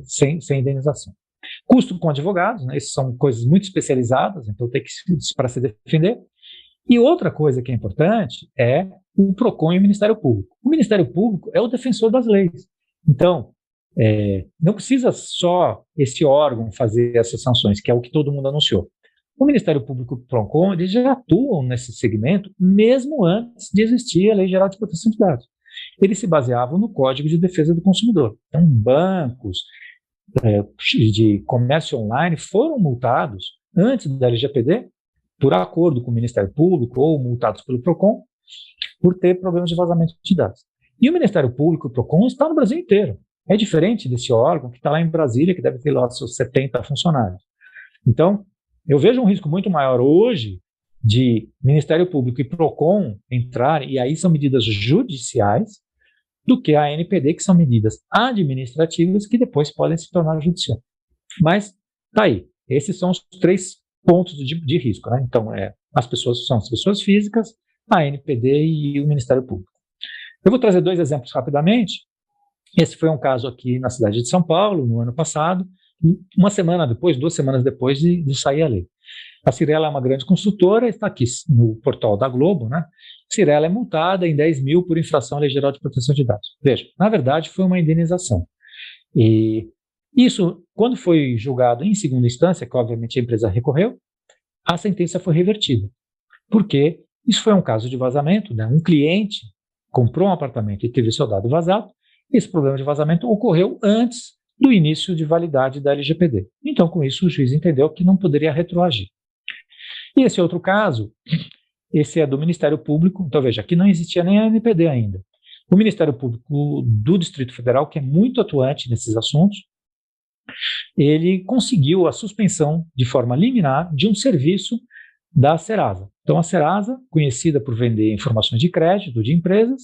sem indenização. Custo com advogados, né, essas são coisas muito especializadas, então tem que para se defender. E outra coisa que é importante é o PROCON e o Ministério Público. O Ministério Público é o defensor das leis. Então, não precisa só esse órgão fazer essas sanções, que é o que todo mundo anunciou. O Ministério Público e o PROCON, eles já atuam nesse segmento mesmo antes de existir a Lei Geral de Proteção de Dados. Eles se baseavam no Código de Defesa do Consumidor. Então, bancos de comércio online foram multados antes da LGPD por acordo com o Ministério Público ou multados pelo PROCON por ter problemas de vazamento de dados. E o Ministério Público e o PROCON estão no Brasil inteiro. É diferente desse órgão que está lá em Brasília, que deve ter lá seus 70 funcionários. Então, eu vejo um risco muito maior hoje de Ministério Público e PROCON entrarem, e aí são medidas judiciais, do que a ANPD, que são medidas administrativas que depois podem se tornar judiciais. Mas, tá aí. Esses são os 3 pontos de risco, né? Então, as pessoas são as pessoas físicas, a ANPD e o Ministério Público. Eu vou trazer 2 exemplos rapidamente. Esse foi um caso aqui na cidade de São Paulo, no ano passado, 2 semanas depois de sair a lei. A Cyrela é uma grande construtora, está aqui no portal da Globo, né? Cyrela é multada em 10 mil por infração à Lei Geral de Proteção de Dados. Veja, na verdade foi uma indenização. E isso, quando foi julgado em segunda instância, que obviamente a empresa recorreu, a sentença foi revertida. Porque isso foi um caso de vazamento, né? Um cliente comprou um apartamento e teve seu dado vazado. Esse problema de vazamento ocorreu antes do início de validade da LGPD. Então, com isso, o juiz entendeu que não poderia retroagir. E esse outro caso, esse é do Ministério Público. Então, veja, aqui não existia nem a ANPD ainda. O Ministério Público do Distrito Federal, que é muito atuante nesses assuntos, ele conseguiu a suspensão de forma liminar de um serviço da Serasa. Então, a Serasa, conhecida por vender informações de crédito de empresas,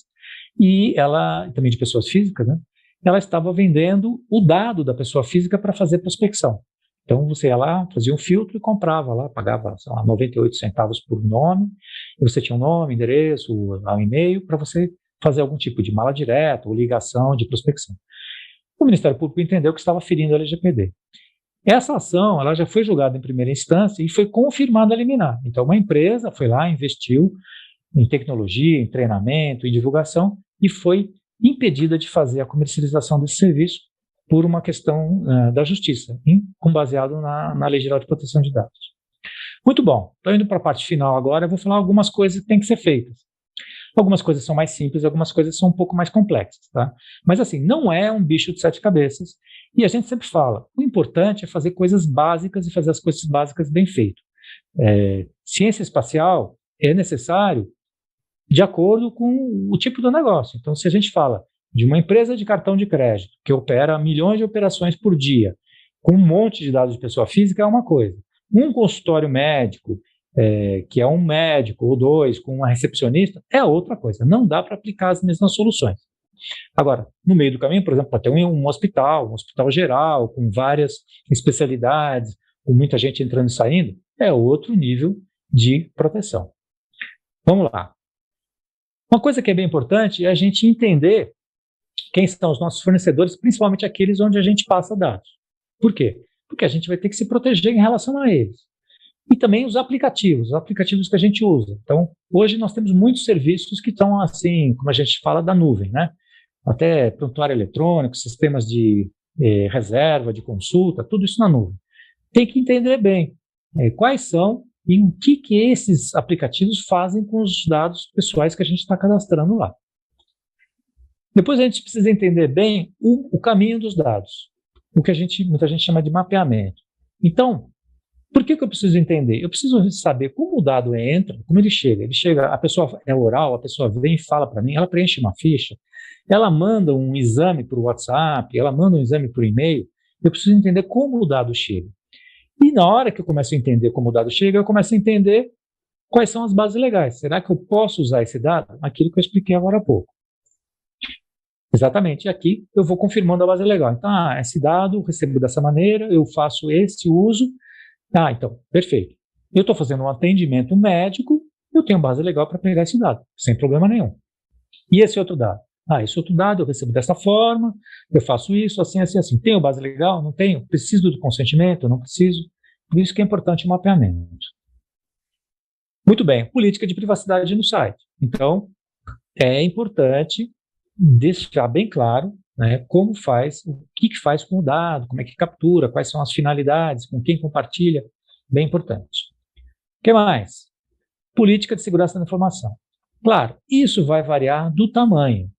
e ela, também de pessoas físicas, né? Ela estava vendendo o dado da pessoa física para fazer prospecção. Então, você ia lá, fazia um filtro e comprava lá, pagava, sei lá, 98 centavos por nome, e você tinha um nome, endereço, um e-mail, para você fazer algum tipo de mala direta ou ligação de prospecção. O Ministério Público entendeu que estava ferindo a LGPD. Essa ação ela já foi julgada em primeira instância e foi confirmada a liminar. Então, uma empresa foi lá, investiu em tecnologia, em treinamento, em divulgação, e foi impedida de fazer a comercialização desse serviço por uma questão da justiça, com baseado na Lei Geral de Proteção de Dados. Muito bom, estou indo para a parte final agora, eu vou falar algumas coisas que têm que ser feitas. Algumas coisas são mais simples, algumas coisas são um pouco mais complexas, tá? Mas assim, não é um bicho de 7 cabeças, e a gente sempre fala, o importante é fazer coisas básicas e fazer as coisas básicas bem feitas. Ciência espacial é necessário de acordo com o tipo do negócio. Então, se a gente fala de uma empresa de cartão de crédito que opera milhões de operações por dia, com um monte de dados de pessoa física, é uma coisa. Um consultório médico, que é um médico ou dois, com uma recepcionista, é outra coisa. Não dá para aplicar as mesmas soluções. Agora, no meio do caminho, por exemplo, para ter um hospital geral, com várias especialidades, com muita gente entrando e saindo, é outro nível de proteção. Vamos lá. Uma coisa que é bem importante é a gente entender quem são os nossos fornecedores, principalmente aqueles onde a gente passa dados. Por quê? Porque a gente vai ter que se proteger em relação a eles. E também os aplicativos que a gente usa. Então, hoje nós temos muitos serviços que estão assim, como a gente fala, da nuvem, né? Até prontuário eletrônico, sistemas de reserva, de consulta, tudo isso na nuvem. Tem que entender bem quais são e o que esses aplicativos fazem com os dados pessoais que a gente está cadastrando lá. Depois a gente precisa entender bem o caminho dos dados, o que muita gente chama de mapeamento. Então, por que eu preciso entender? Eu preciso saber como o dado entra, como ele chega. A pessoa é oral, a pessoa vem e fala para mim, ela preenche uma ficha, ela manda um exame por WhatsApp, ela manda um exame por e-mail. Eu preciso entender como o dado chega. E na hora que eu começo a entender como o dado chega, eu começo a entender quais são as bases legais. Será que eu posso usar esse dado? Aquilo que eu expliquei agora há pouco. Exatamente. E aqui eu vou confirmando a base legal. Então, esse dado eu recebo dessa maneira, eu faço esse uso. Então, perfeito. Eu estou fazendo um atendimento médico, eu tenho base legal para pegar esse dado, sem problema nenhum. E esse outro dado? Esse outro dado eu recebo dessa forma, eu faço isso, assim, assim, assim. Tenho base legal? Não tenho? Preciso do consentimento? Não preciso? Por isso que é importante o mapeamento. Muito bem, política de privacidade no site. Então, é importante deixar bem claro, né, como faz, o que faz com o dado, como é que captura, quais são as finalidades, com quem compartilha, bem importante. O que mais? Política de segurança da informação. Claro, isso vai variar do tamanho.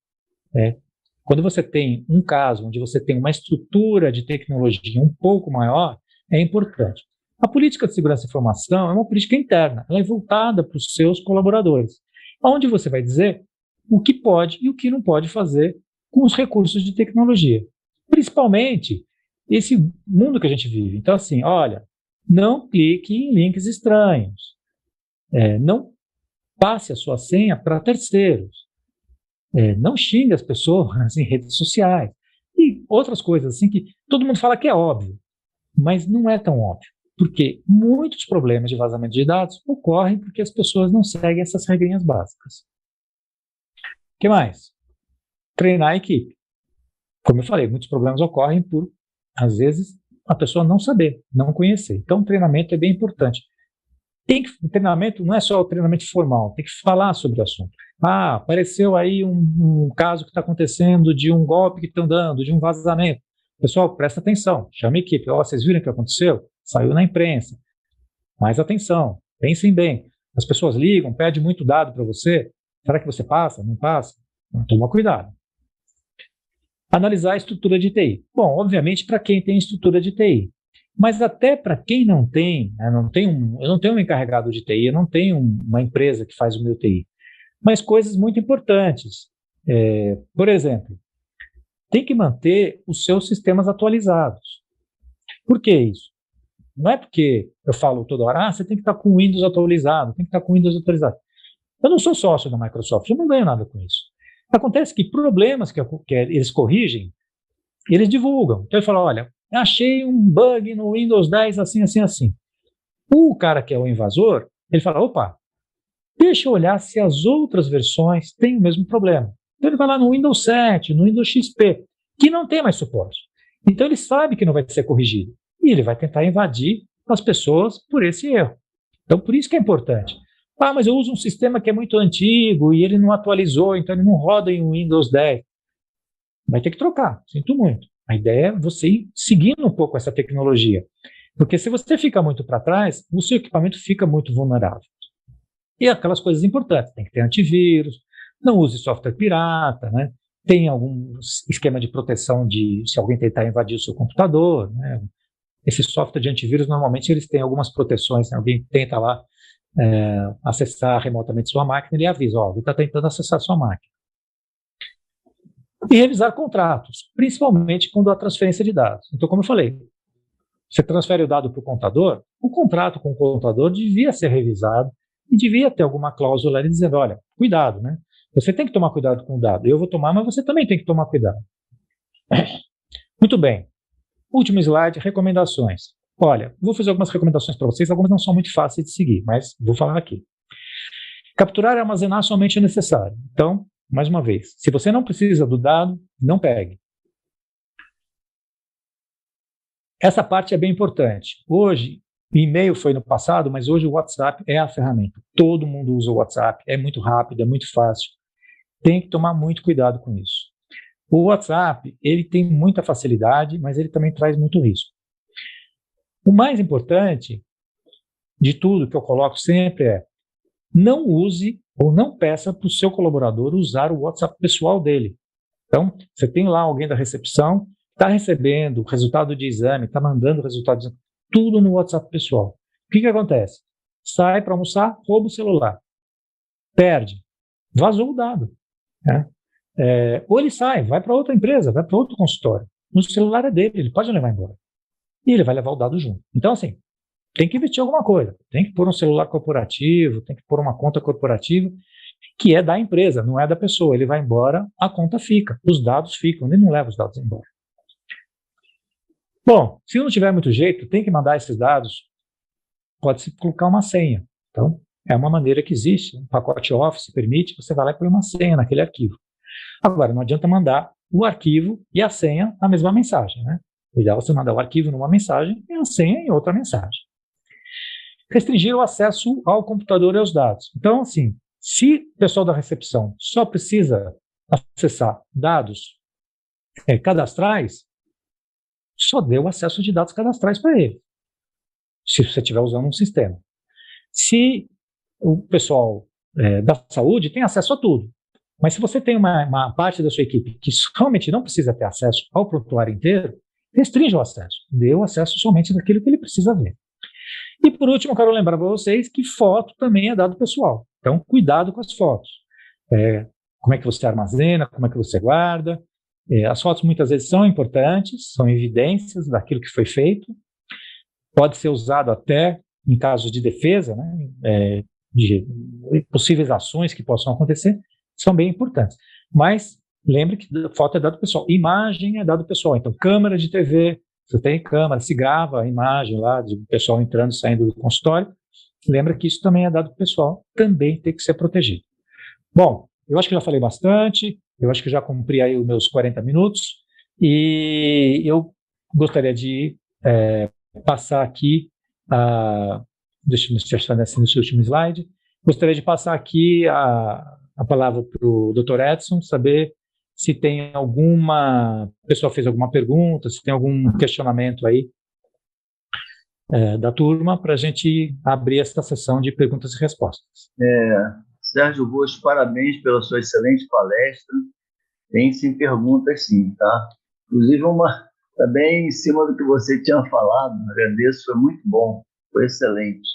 Quando você tem um caso onde você tem uma estrutura de tecnologia um pouco maior, é importante. A política de segurança da informação é uma política interna, ela é voltada para os seus colaboradores, onde você vai dizer o que pode e o que não pode fazer com os recursos de tecnologia. Principalmente esse mundo que a gente vive. Então, assim, olha, não clique em links estranhos. Não passe a sua senha para terceiros. Não xingue as pessoas em redes sociais. E outras coisas assim que todo mundo fala que é óbvio, mas não é tão óbvio. Porque muitos problemas de vazamento de dados ocorrem porque as pessoas não seguem essas regrinhas básicas. O que mais? Treinar a equipe. Como eu falei, muitos problemas ocorrem por, às vezes, a pessoa não saber, não conhecer. Então, o treinamento é bem importante. O treinamento não é só o treinamento formal, tem que falar sobre o assunto. Apareceu aí um caso que está acontecendo de um golpe que estão dando, de um vazamento. Pessoal, presta atenção, chama a equipe. Vocês viram o que aconteceu? Saiu na imprensa. Mais atenção, pensem bem. As pessoas ligam, pedem muito dado para você. Será que você passa? Não passa? Então, toma cuidado. Analisar a estrutura de TI. Bom, obviamente, para quem tem estrutura de TI. Mas até para quem não tem, eu não tenho um encarregado de TI, eu não tenho uma empresa que faz o meu TI. Mas coisas muito importantes. Por exemplo, tem que manter os seus sistemas atualizados. Por que isso? Não é porque eu falo toda hora, você tem que estar com o Windows atualizado, tem que estar com o Windows atualizado. Eu não sou sócio da Microsoft, eu não ganho nada com isso. Acontece que problemas que eles corrigem, eles divulgam. Então, ele fala, olha, achei um bug no Windows 10 assim, assim, assim. O cara que é o invasor, ele fala, opa, deixa eu olhar se as outras versões têm o mesmo problema. Então ele vai lá no Windows 7, no Windows XP, que não tem mais suporte. Então ele sabe que não vai ser corrigido. E ele vai tentar invadir as pessoas por esse erro. Então por isso que é importante. Ah, mas eu uso um sistema que é muito antigo e ele não atualizou, então ele não roda em Windows 10. Vai ter que trocar, sinto muito. A ideia é você ir seguindo um pouco essa tecnologia. Porque se você fica muito para trás, o seu equipamento fica muito vulnerável. E aquelas coisas importantes, tem que ter antivírus, não use software pirata, né? Tem algum esquema de proteção de se alguém tentar invadir o seu computador, né? Esse software de antivírus, normalmente, eles têm algumas proteções, né? Alguém tenta lá acessar remotamente sua máquina, ele avisa, ó, ele está tentando acessar sua máquina. E revisar contratos, principalmente quando há transferência de dados. Então, como eu falei, você transfere o dado para o contador, o contrato com o contador devia ser revisado e devia ter alguma cláusula ali dizendo, olha, cuidado, né? Você tem que tomar cuidado com o dado. Eu vou tomar, mas você também tem que tomar cuidado. Muito bem. Último slide, recomendações. Olha, vou fazer algumas recomendações para vocês, algumas não são muito fáceis de seguir, mas vou falar aqui. Capturar e armazenar somente o necessário. Então, mais uma vez, se você não precisa do dado, não pegue. Essa parte é bem importante. Hoje, o e-mail foi no passado, mas hoje o WhatsApp é a ferramenta. Todo mundo usa o WhatsApp, é muito rápido, é muito fácil. Tem que tomar muito cuidado com isso. O WhatsApp, ele tem muita facilidade, mas ele também traz muito risco. O mais importante de tudo que eu coloco sempre é não use ou não peça para o seu colaborador usar o WhatsApp pessoal dele. Então, você tem lá alguém da recepção, está recebendo o resultado de exame, está mandando o resultado de exame, tudo no WhatsApp pessoal. O que acontece? Sai para almoçar, rouba o celular. Perde. Vazou o dado. Né? Ou ele sai, vai para outra empresa, vai para outro consultório. O celular é dele, ele pode levar embora. E ele vai levar o dado junto. Então, assim, tem que investir alguma coisa. Tem que pôr um celular corporativo, tem que pôr uma conta corporativa, que é da empresa, não é da pessoa. Ele vai embora, a conta fica, os dados ficam, ele não leva os dados embora. Bom, se não tiver muito jeito, tem que mandar esses dados, pode-se colocar uma senha. Então, é uma maneira que existe, um pacote Office permite, você vai lá e põe uma senha naquele arquivo. Agora, não adianta mandar o arquivo e a senha na mesma mensagem, né? O ideal é você mandar o arquivo numa mensagem e a senha em outra mensagem. Restringir o acesso ao computador e aos dados. Então, assim, se o pessoal da recepção só precisa acessar dados cadastrais, só dê o acesso de dados cadastrais para ele, se você estiver usando um sistema. Se o pessoal da saúde tem acesso a tudo, mas se você tem uma parte da sua equipe que realmente não precisa ter acesso ao prontuário inteiro, restrinja o acesso, dê o acesso somente daquilo que ele precisa ver. E por último, eu quero lembrar para vocês que foto também é dado pessoal. Então, cuidado com as fotos. Como é que você armazena, como é que você guarda. As fotos muitas vezes são importantes, são evidências daquilo que foi feito. Pode ser usado até em casos de defesa, né, de possíveis ações que possam acontecer, são bem importantes. Mas lembre que foto é dado pessoal, imagem é dado pessoal. Então, câmera de TV, você tem câmera, se grava a imagem lá do pessoal entrando e saindo do consultório, lembra que isso também é dado pessoal, também tem que ser protegido. Bom, eu acho que já falei bastante, eu acho que já cumpri aí os meus 40 minutos, e eu gostaria de passar aqui, deixa eu fechar nesse último slide, gostaria de passar aqui a palavra para o Dr. Edson, saber se tem alguma pessoa fez alguma pergunta, se tem algum questionamento aí da turma, para a gente abrir esta sessão de perguntas e respostas. Sérgio Bush, parabéns pela sua excelente palestra. Tem sim perguntas sim, tá? Inclusive uma bem em cima do que você tinha falado, agradeço, foi muito bom, foi excelente.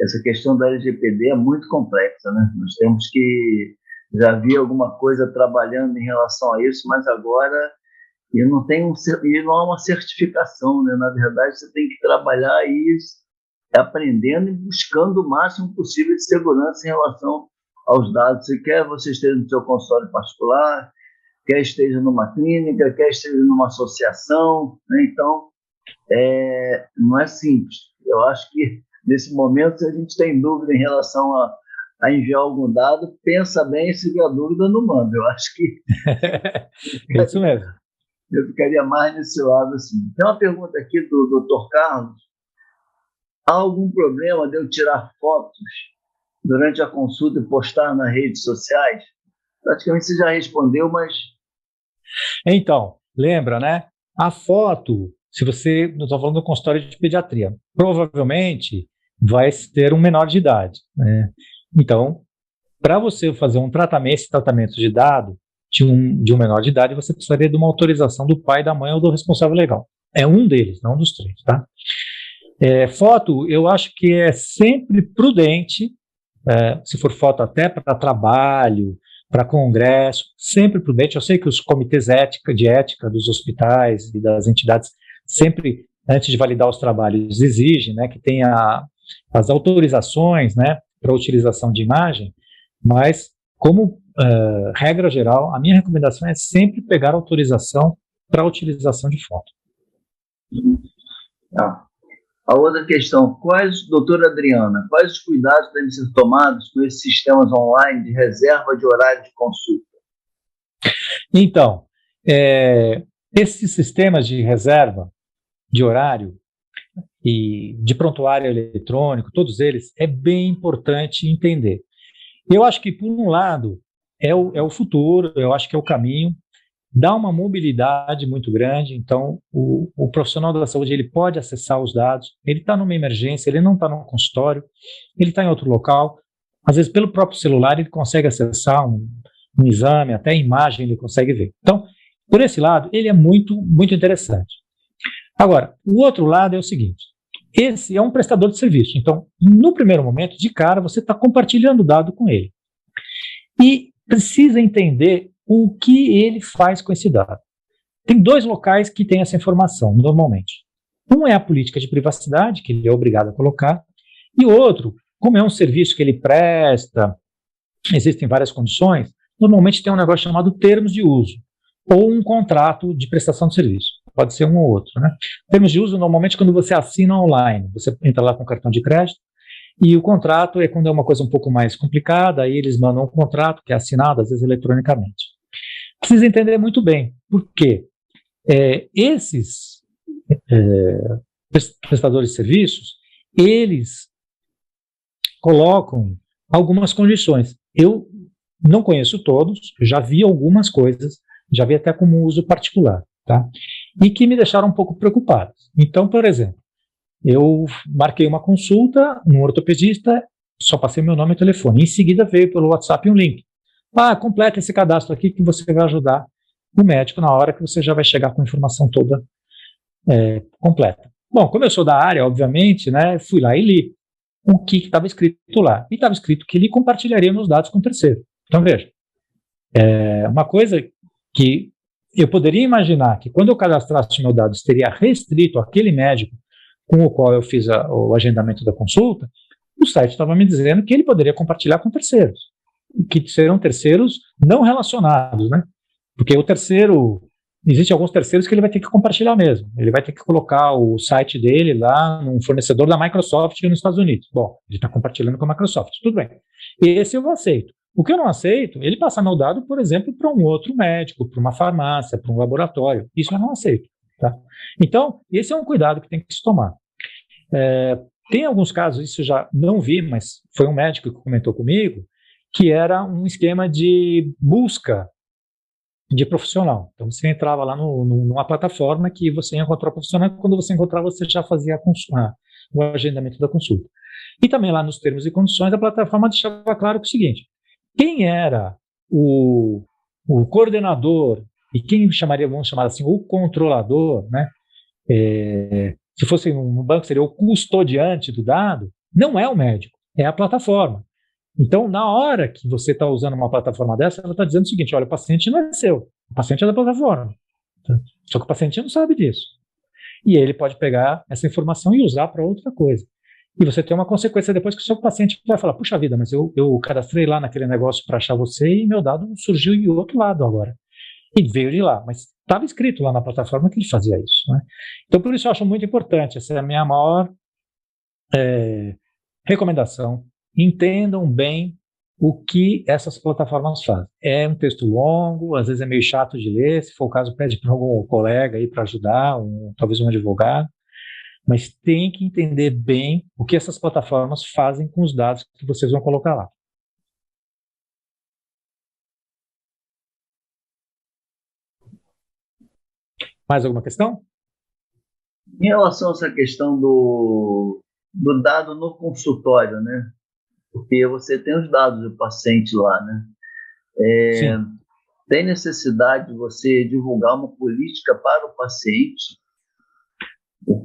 Essa questão da LGPD é muito complexa, né? Nós temos que já havia alguma coisa trabalhando em relação a isso, mas agora e não há uma certificação, né? Na verdade, você tem que trabalhar isso, aprendendo e buscando o máximo possível de segurança em relação aos dados. Você quer vocês terem no seu consultório particular, quer esteja numa clínica, quer esteja numa associação, né? Então, não é simples. Eu acho que, nesse momento, se a gente tem dúvida em relação a enviar algum dado, pensa bem, se tiver dúvida, não manda. Eu acho que É isso mesmo. eu ficaria mais nesse lado assim. Tem uma pergunta aqui do Dr. Carlos. Há algum problema de eu tirar fotos durante a consulta e postar nas redes sociais? Praticamente você já respondeu, mas... Então, lembra, né? A foto, se você, nós estamos falando do consultório de pediatria, provavelmente vai ter um menor de idade, né? Então, para você fazer esse tratamento de dado de um menor de idade, você precisaria de uma autorização do pai, da mãe ou do responsável legal. É um deles, não um dos três, tá? Foto, eu acho que é sempre prudente, se for foto até para trabalho, para congresso, sempre prudente. Eu sei que os comitês de ética dos hospitais e das entidades sempre, antes de validar os trabalhos, exigem, né, que tenha as autorizações, né, para utilização de imagem, mas como regra geral, a minha recomendação é sempre pegar autorização para utilização de foto. A outra questão, doutora Adriana, quais os cuidados devem ser tomados com esses sistemas online de reserva de horário de consulta? Então, esses sistemas de reserva de horário e de prontuário eletrônico, todos eles, é bem importante entender. Eu acho que, por um lado, é o futuro, eu acho que é o caminho, dá uma mobilidade muito grande, então o profissional da saúde ele pode acessar os dados, ele está numa emergência, ele não está num consultório, ele está em outro local, às vezes pelo próprio celular ele consegue acessar um exame, até a imagem ele consegue ver. Então, por esse lado, ele é muito, muito interessante. Agora, o outro lado é o seguinte, esse é um prestador de serviço, então, no primeiro momento, de cara, você está compartilhando o dado com ele. E precisa entender o que ele faz com esse dado. Tem dois locais que têm essa informação, normalmente. Um é a política de privacidade, que ele é obrigado a colocar, e o outro, como é um serviço que ele presta, existem várias condições, normalmente tem um negócio chamado termos de uso, ou um contrato de prestação de serviço. Pode ser um ou outro, né? Termos de uso, normalmente, quando você assina online, você entra lá com cartão de crédito, e o contrato é quando é uma coisa um pouco mais complicada, aí eles mandam um contrato que é assinado, às vezes, eletronicamente. Precisa entender muito bem, porque esses prestadores de serviços, eles colocam algumas condições. Eu não conheço todos, eu já vi algumas coisas, já vi até como uso particular, tá? E que me deixaram um pouco preocupado. Então, por exemplo, eu marquei uma consulta no ortopedista, só passei meu nome e telefone. Em seguida veio pelo WhatsApp um link. Completa esse cadastro aqui que você vai ajudar o médico na hora que você já vai chegar com a informação toda completa. Bom, como eu sou da área, obviamente, né, fui lá e li o que estava escrito lá. E estava escrito que ele compartilharia meus dados com terceiro. Então, veja, uma coisa que eu poderia imaginar que quando eu cadastrasse meu dado estaria restrito àquele médico com o qual eu fiz o agendamento da consulta, o site estava me dizendo que ele poderia compartilhar com terceiros, que serão terceiros não relacionados, né? Porque o terceiro, existem alguns terceiros que ele vai ter que compartilhar mesmo, ele vai ter que colocar o site dele lá num fornecedor da Microsoft nos Estados Unidos. Bom, ele está compartilhando com a Microsoft, tudo bem. Esse eu aceito. O que eu não aceito, ele passar meu dado, por exemplo, para um outro médico, para uma farmácia, para um laboratório. Isso eu não aceito. Tá? Então, esse é um cuidado que tem que se tomar. Tem alguns casos, isso eu já não vi, mas foi um médico que comentou comigo, que era um esquema de busca de profissional. Então, você entrava lá numa plataforma que você ia encontrar profissional, e quando você encontrava, você já fazia o agendamento da consulta. E também lá nos termos e condições, a plataforma deixava claro que é o seguinte, quem era o coordenador e quem vamos chamar assim, o controlador, né? Se fosse um banco, seria o custodiante do dado, não é o médico, é a plataforma. Então, na hora que você está usando uma plataforma dessa, ela está dizendo o seguinte, olha, o paciente não é seu, o paciente é da plataforma. Só que o paciente não sabe disso. E ele pode pegar essa informação e usar para outra coisa. E você tem uma consequência depois que o seu paciente vai falar, puxa vida, mas eu cadastrei lá naquele negócio para achar você e meu dado surgiu em outro lado agora. E veio de lá, mas estava escrito lá na plataforma que ele fazia isso, né? Então, por isso eu acho muito importante, essa é a minha maior recomendação. Entendam bem o que essas plataformas fazem. É um texto longo, às vezes é meio chato de ler, se for o caso, pede para algum colega aí para ajudar, talvez um advogado, mas tem que entender bem o que essas plataformas fazem com os dados que vocês vão colocar lá. Mais alguma questão? Em relação a essa questão do dado no consultório, né? Porque você tem os dados do paciente lá, né? Sim. Tem necessidade de você divulgar uma política para o paciente?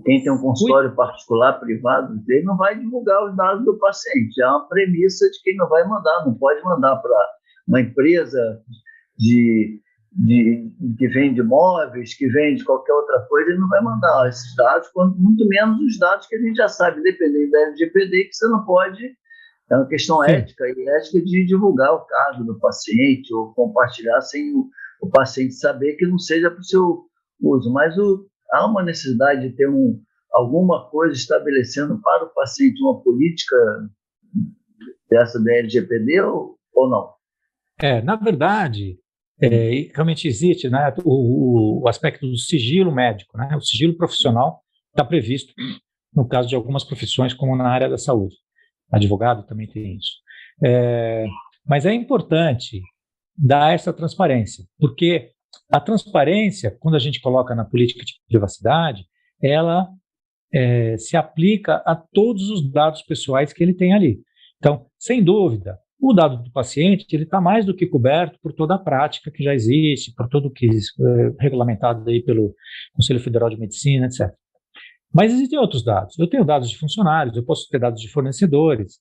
Quem tem um consultório particular, privado, ele não vai divulgar os dados do paciente. É uma premissa de que não vai mandar, não pode mandar para uma empresa que vende móveis, que vende qualquer outra coisa, ele não vai mandar esses dados, muito menos os dados que a gente já sabe, dependendo da LGPD, que você não pode. É uma questão ética e ética de divulgar o caso do paciente ou compartilhar sem o paciente saber, que não seja para o seu uso. Mas há uma necessidade de ter alguma coisa estabelecendo para o paciente uma política dessa da LGPD ou não? Na verdade, realmente existe, né, o aspecto do sigilo médico, né, o sigilo profissional está previsto no caso de algumas profissões, como na área da saúde. Advogado também tem isso. Mas é importante dar essa transparência, porque a transparência, quando a gente coloca na política de privacidade, ela se aplica a todos os dados pessoais que ele tem ali. Então, sem dúvida, o dado do paciente ele está mais do que coberto por toda a prática que já existe, por tudo que é regulamentado aí pelo Conselho Federal de Medicina, etc. Mas existem outros dados. Eu tenho dados de funcionários, eu posso ter dados de fornecedores,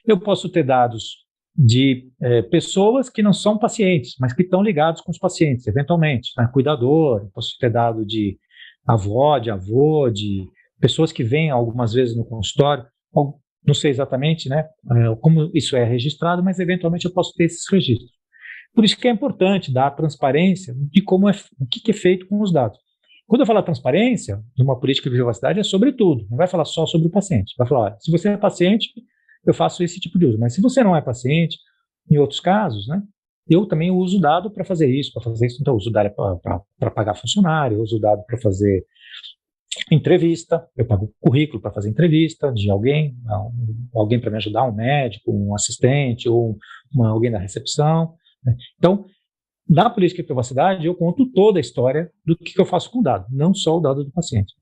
eu posso ter dados de pessoas que não são pacientes, mas que estão ligados com os pacientes, eventualmente, né? Cuidador, eu posso ter dado de avó, de avô, de pessoas que vêm algumas vezes no consultório, não sei exatamente, né, como isso é registrado, mas eventualmente eu posso ter esses registros. Por isso que é importante dar a transparência de o que é feito com os dados. Quando eu falar transparência, numa política de privacidade, é sobre tudo, não vai falar só sobre o paciente. Vai falar, olha, se você é paciente, eu faço esse tipo de uso, mas se você não é paciente, em outros casos, né, eu também uso o dado para fazer isso, então eu uso o dado para pagar funcionário, eu uso o dado para fazer entrevista, eu pago currículo para fazer entrevista de alguém para me ajudar, um médico, um assistente ou alguém da recepção, né? Então, na política de privacidade, eu conto toda a história do que eu faço com o dado, não só o dado do paciente.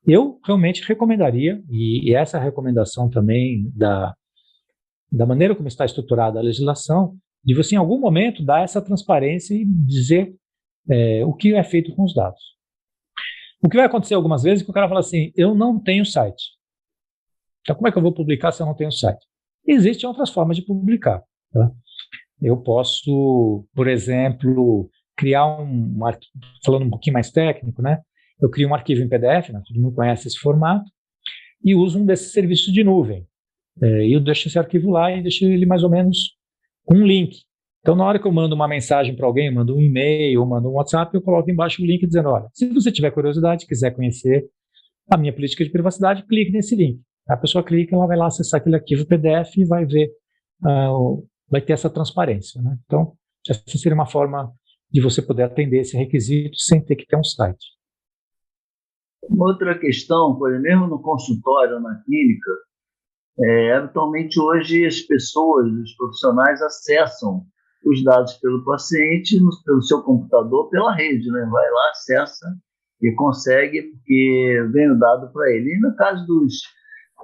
Eu realmente recomendaria, e essa recomendação também da maneira como está estruturada a legislação, de você, em algum momento, dar essa transparência e dizer o que é feito com os dados. O que vai acontecer algumas vezes é que o cara fala assim, eu não tenho site. Então, como é que eu vou publicar se eu não tenho site? Existem outras formas de publicar. Tá? Eu posso, por exemplo, criar falando um pouquinho mais técnico, né? Eu crio um arquivo em PDF, né? Todo mundo conhece esse formato, e uso um desses serviços de nuvem. Eu deixo esse arquivo lá e deixo ele mais ou menos com um link. Então, na hora que eu mando uma mensagem para alguém, mando um e-mail, ou mando um WhatsApp, eu coloco embaixo o link dizendo, olha, se você tiver curiosidade, quiser conhecer a minha política de privacidade, clique nesse link. A pessoa clica, ela vai lá acessar aquele arquivo PDF e vai ver, vai ter essa transparência, né? Então, essa seria uma forma de você poder atender esse requisito sem ter que ter um site. Uma outra questão, por exemplo, mesmo no consultório, na clínica, habitualmente hoje as pessoas, os profissionais acessam os dados pelo paciente, pelo seu computador, pela rede, né? Vai lá, acessa e consegue, porque vem o dado para ele. E no caso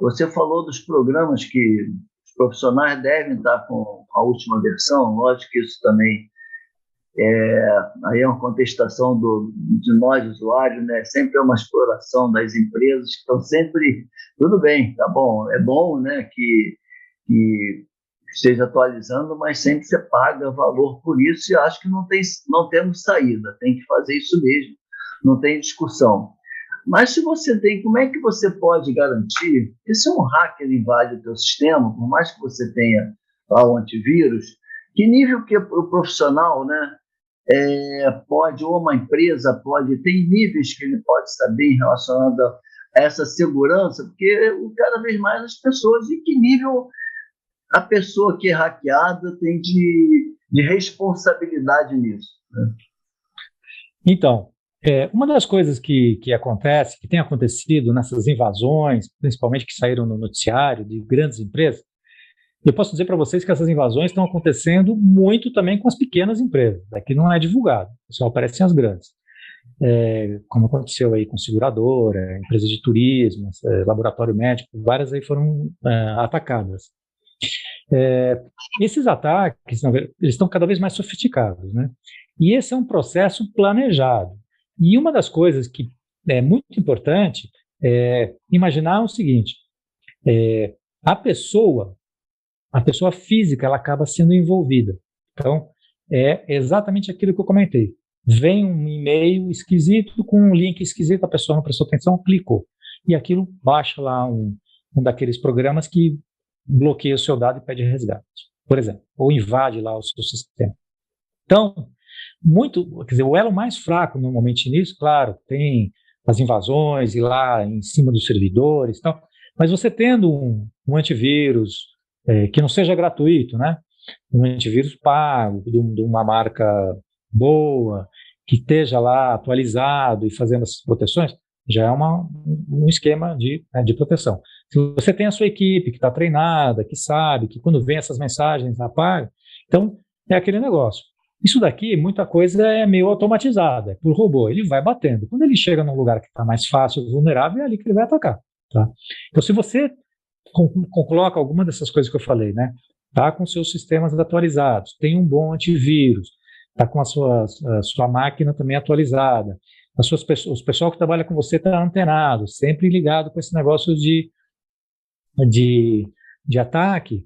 você falou dos programas que os profissionais devem estar com a última versão, lógico que isso também aí é uma contestação de nós, usuários, né? Sempre é uma exploração das empresas que estão sempre, tudo bem, tá bom, é bom, né, que esteja atualizando, mas sempre você paga valor por isso e acho que não temos saída, tem que fazer isso mesmo, não tem discussão. Mas se você tem, como é que você pode garantir que se um hacker invade o teu sistema, por mais que você tenha lá o antivírus, que nível que o profissional, né, pode, ou uma empresa pode, tem níveis que ele pode estar bem relacionado a essa segurança, porque cada vez mais as pessoas, em que nível a pessoa que é hackeada tem de responsabilidade nisso, né? Então, uma das coisas que acontece, que tem acontecido nessas invasões, principalmente que saíram no noticiário de grandes empresas, eu posso dizer para vocês que essas invasões estão acontecendo muito também com as pequenas empresas. Aqui não é divulgado, só aparecem as grandes. Como aconteceu aí com seguradora, empresa de turismo, laboratório médico, várias aí foram atacadas. Esses ataques, eles estão cada vez mais sofisticados, né? E esse é um processo planejado. E uma das coisas que é muito importante é imaginar o seguinte: a pessoa física, ela acaba sendo envolvida. Então, é exatamente aquilo que eu comentei. Vem um e-mail esquisito com um link esquisito, a pessoa não prestou atenção, clicou. E aquilo baixa lá um daqueles programas que bloqueia o seu dado e pede resgate, por exemplo, ou invade lá o seu sistema. Então, quer dizer, o elo mais fraco normalmente nisso, claro, tem as invasões e lá em cima dos servidores e tal, mas você tendo um antivírus que não seja gratuito, né? Um antivírus pago, de uma marca boa, que esteja lá atualizado e fazendo essas proteções, já é um esquema de proteção. Se você tem a sua equipe que está treinada, que sabe, que quando vem essas mensagens apaga, então é aquele negócio. Isso daqui, muita coisa é meio automatizada, é por robô, ele vai batendo. Quando ele chega num lugar que está mais fácil, vulnerável, é ali que ele vai atacar. Tá? Então, se você coloca alguma dessas coisas que eu falei, né? Tá com seus sistemas atualizados, tem um bom antivírus, tá com a sua máquina também atualizada, os pessoal que trabalha com você está antenado, sempre ligado com esse negócio de ataque,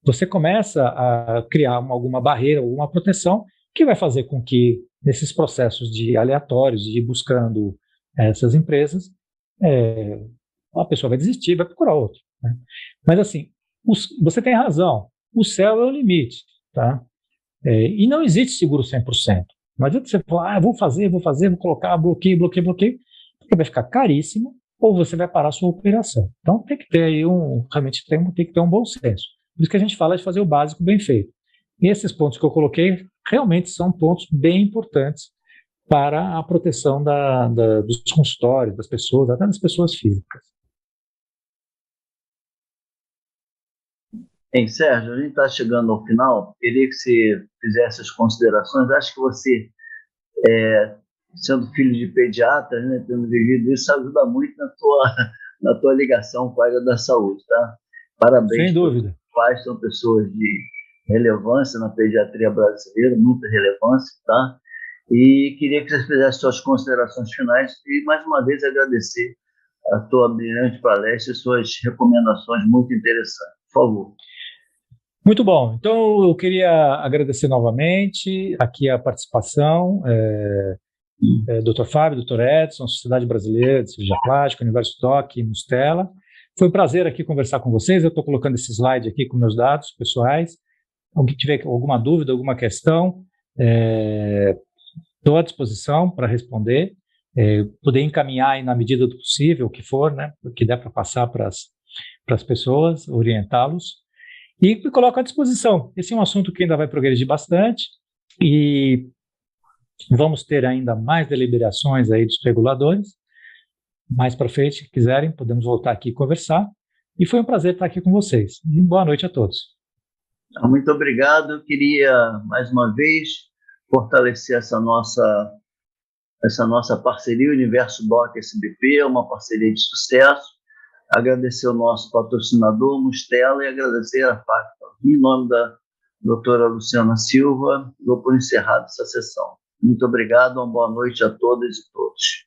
você começa a criar alguma barreira, alguma proteção que vai fazer com que nesses processos de aleatórios, de ir buscando essas empresas, a pessoa vai desistir, vai procurar outro, né? Mas assim, você tem razão, o céu é o limite, tá? E não existe seguro 100%. Não adianta você falar, vou fazer, vou colocar bloqueio, porque vai ficar caríssimo, ou você vai parar a sua operação. Então tem que ter aí realmente tem que ter um bom senso. Por isso que a gente fala de fazer o básico bem feito. E esses pontos que eu coloquei realmente são pontos bem importantes para a proteção dos consultórios, das pessoas, até das pessoas físicas. Sérgio, a gente está chegando ao final. Queria que você fizesse as considerações. Acho que você, sendo filho de pediatra, né, tendo vivido isso, ajuda muito na tua ligação com a área da saúde, tá? Parabéns. Sem dúvida. Os pais são pessoas de relevância na pediatria brasileira, muita relevância, tá? E queria que você fizesse suas considerações finais e, mais uma vez, agradecer a tua brilhante palestra e suas recomendações muito interessantes. Por favor. Muito bom. Então, eu queria agradecer novamente aqui a participação, Dr. Fábio, Dr. Edson, Sociedade Brasileira de Cirurgia Plástica, Universo Doc, Mustela. Foi um prazer aqui conversar com vocês. Eu estou colocando esse slide aqui com meus dados pessoais. Alguém tiver alguma dúvida, alguma questão, estou à disposição para responder, poder encaminhar aí na medida do possível, o que for, né, o que der para passar para as pessoas, orientá-los. E me coloco à disposição. Esse é um assunto que ainda vai progredir bastante e vamos ter ainda mais deliberações aí dos reguladores. Mais para frente, se quiserem, podemos voltar aqui e conversar. E foi um prazer estar aqui com vocês. E boa noite a todos. Muito obrigado. Eu queria, mais uma vez, fortalecer essa nossa parceria, Universo Doc SBP, uma parceria de sucesso. Agradecer o nosso patrocinador, Mustela, e agradecer a Facta. Em nome da doutora Luciana Silva, dou por encerrada essa sessão. Muito obrigado, uma boa noite a todas e todos.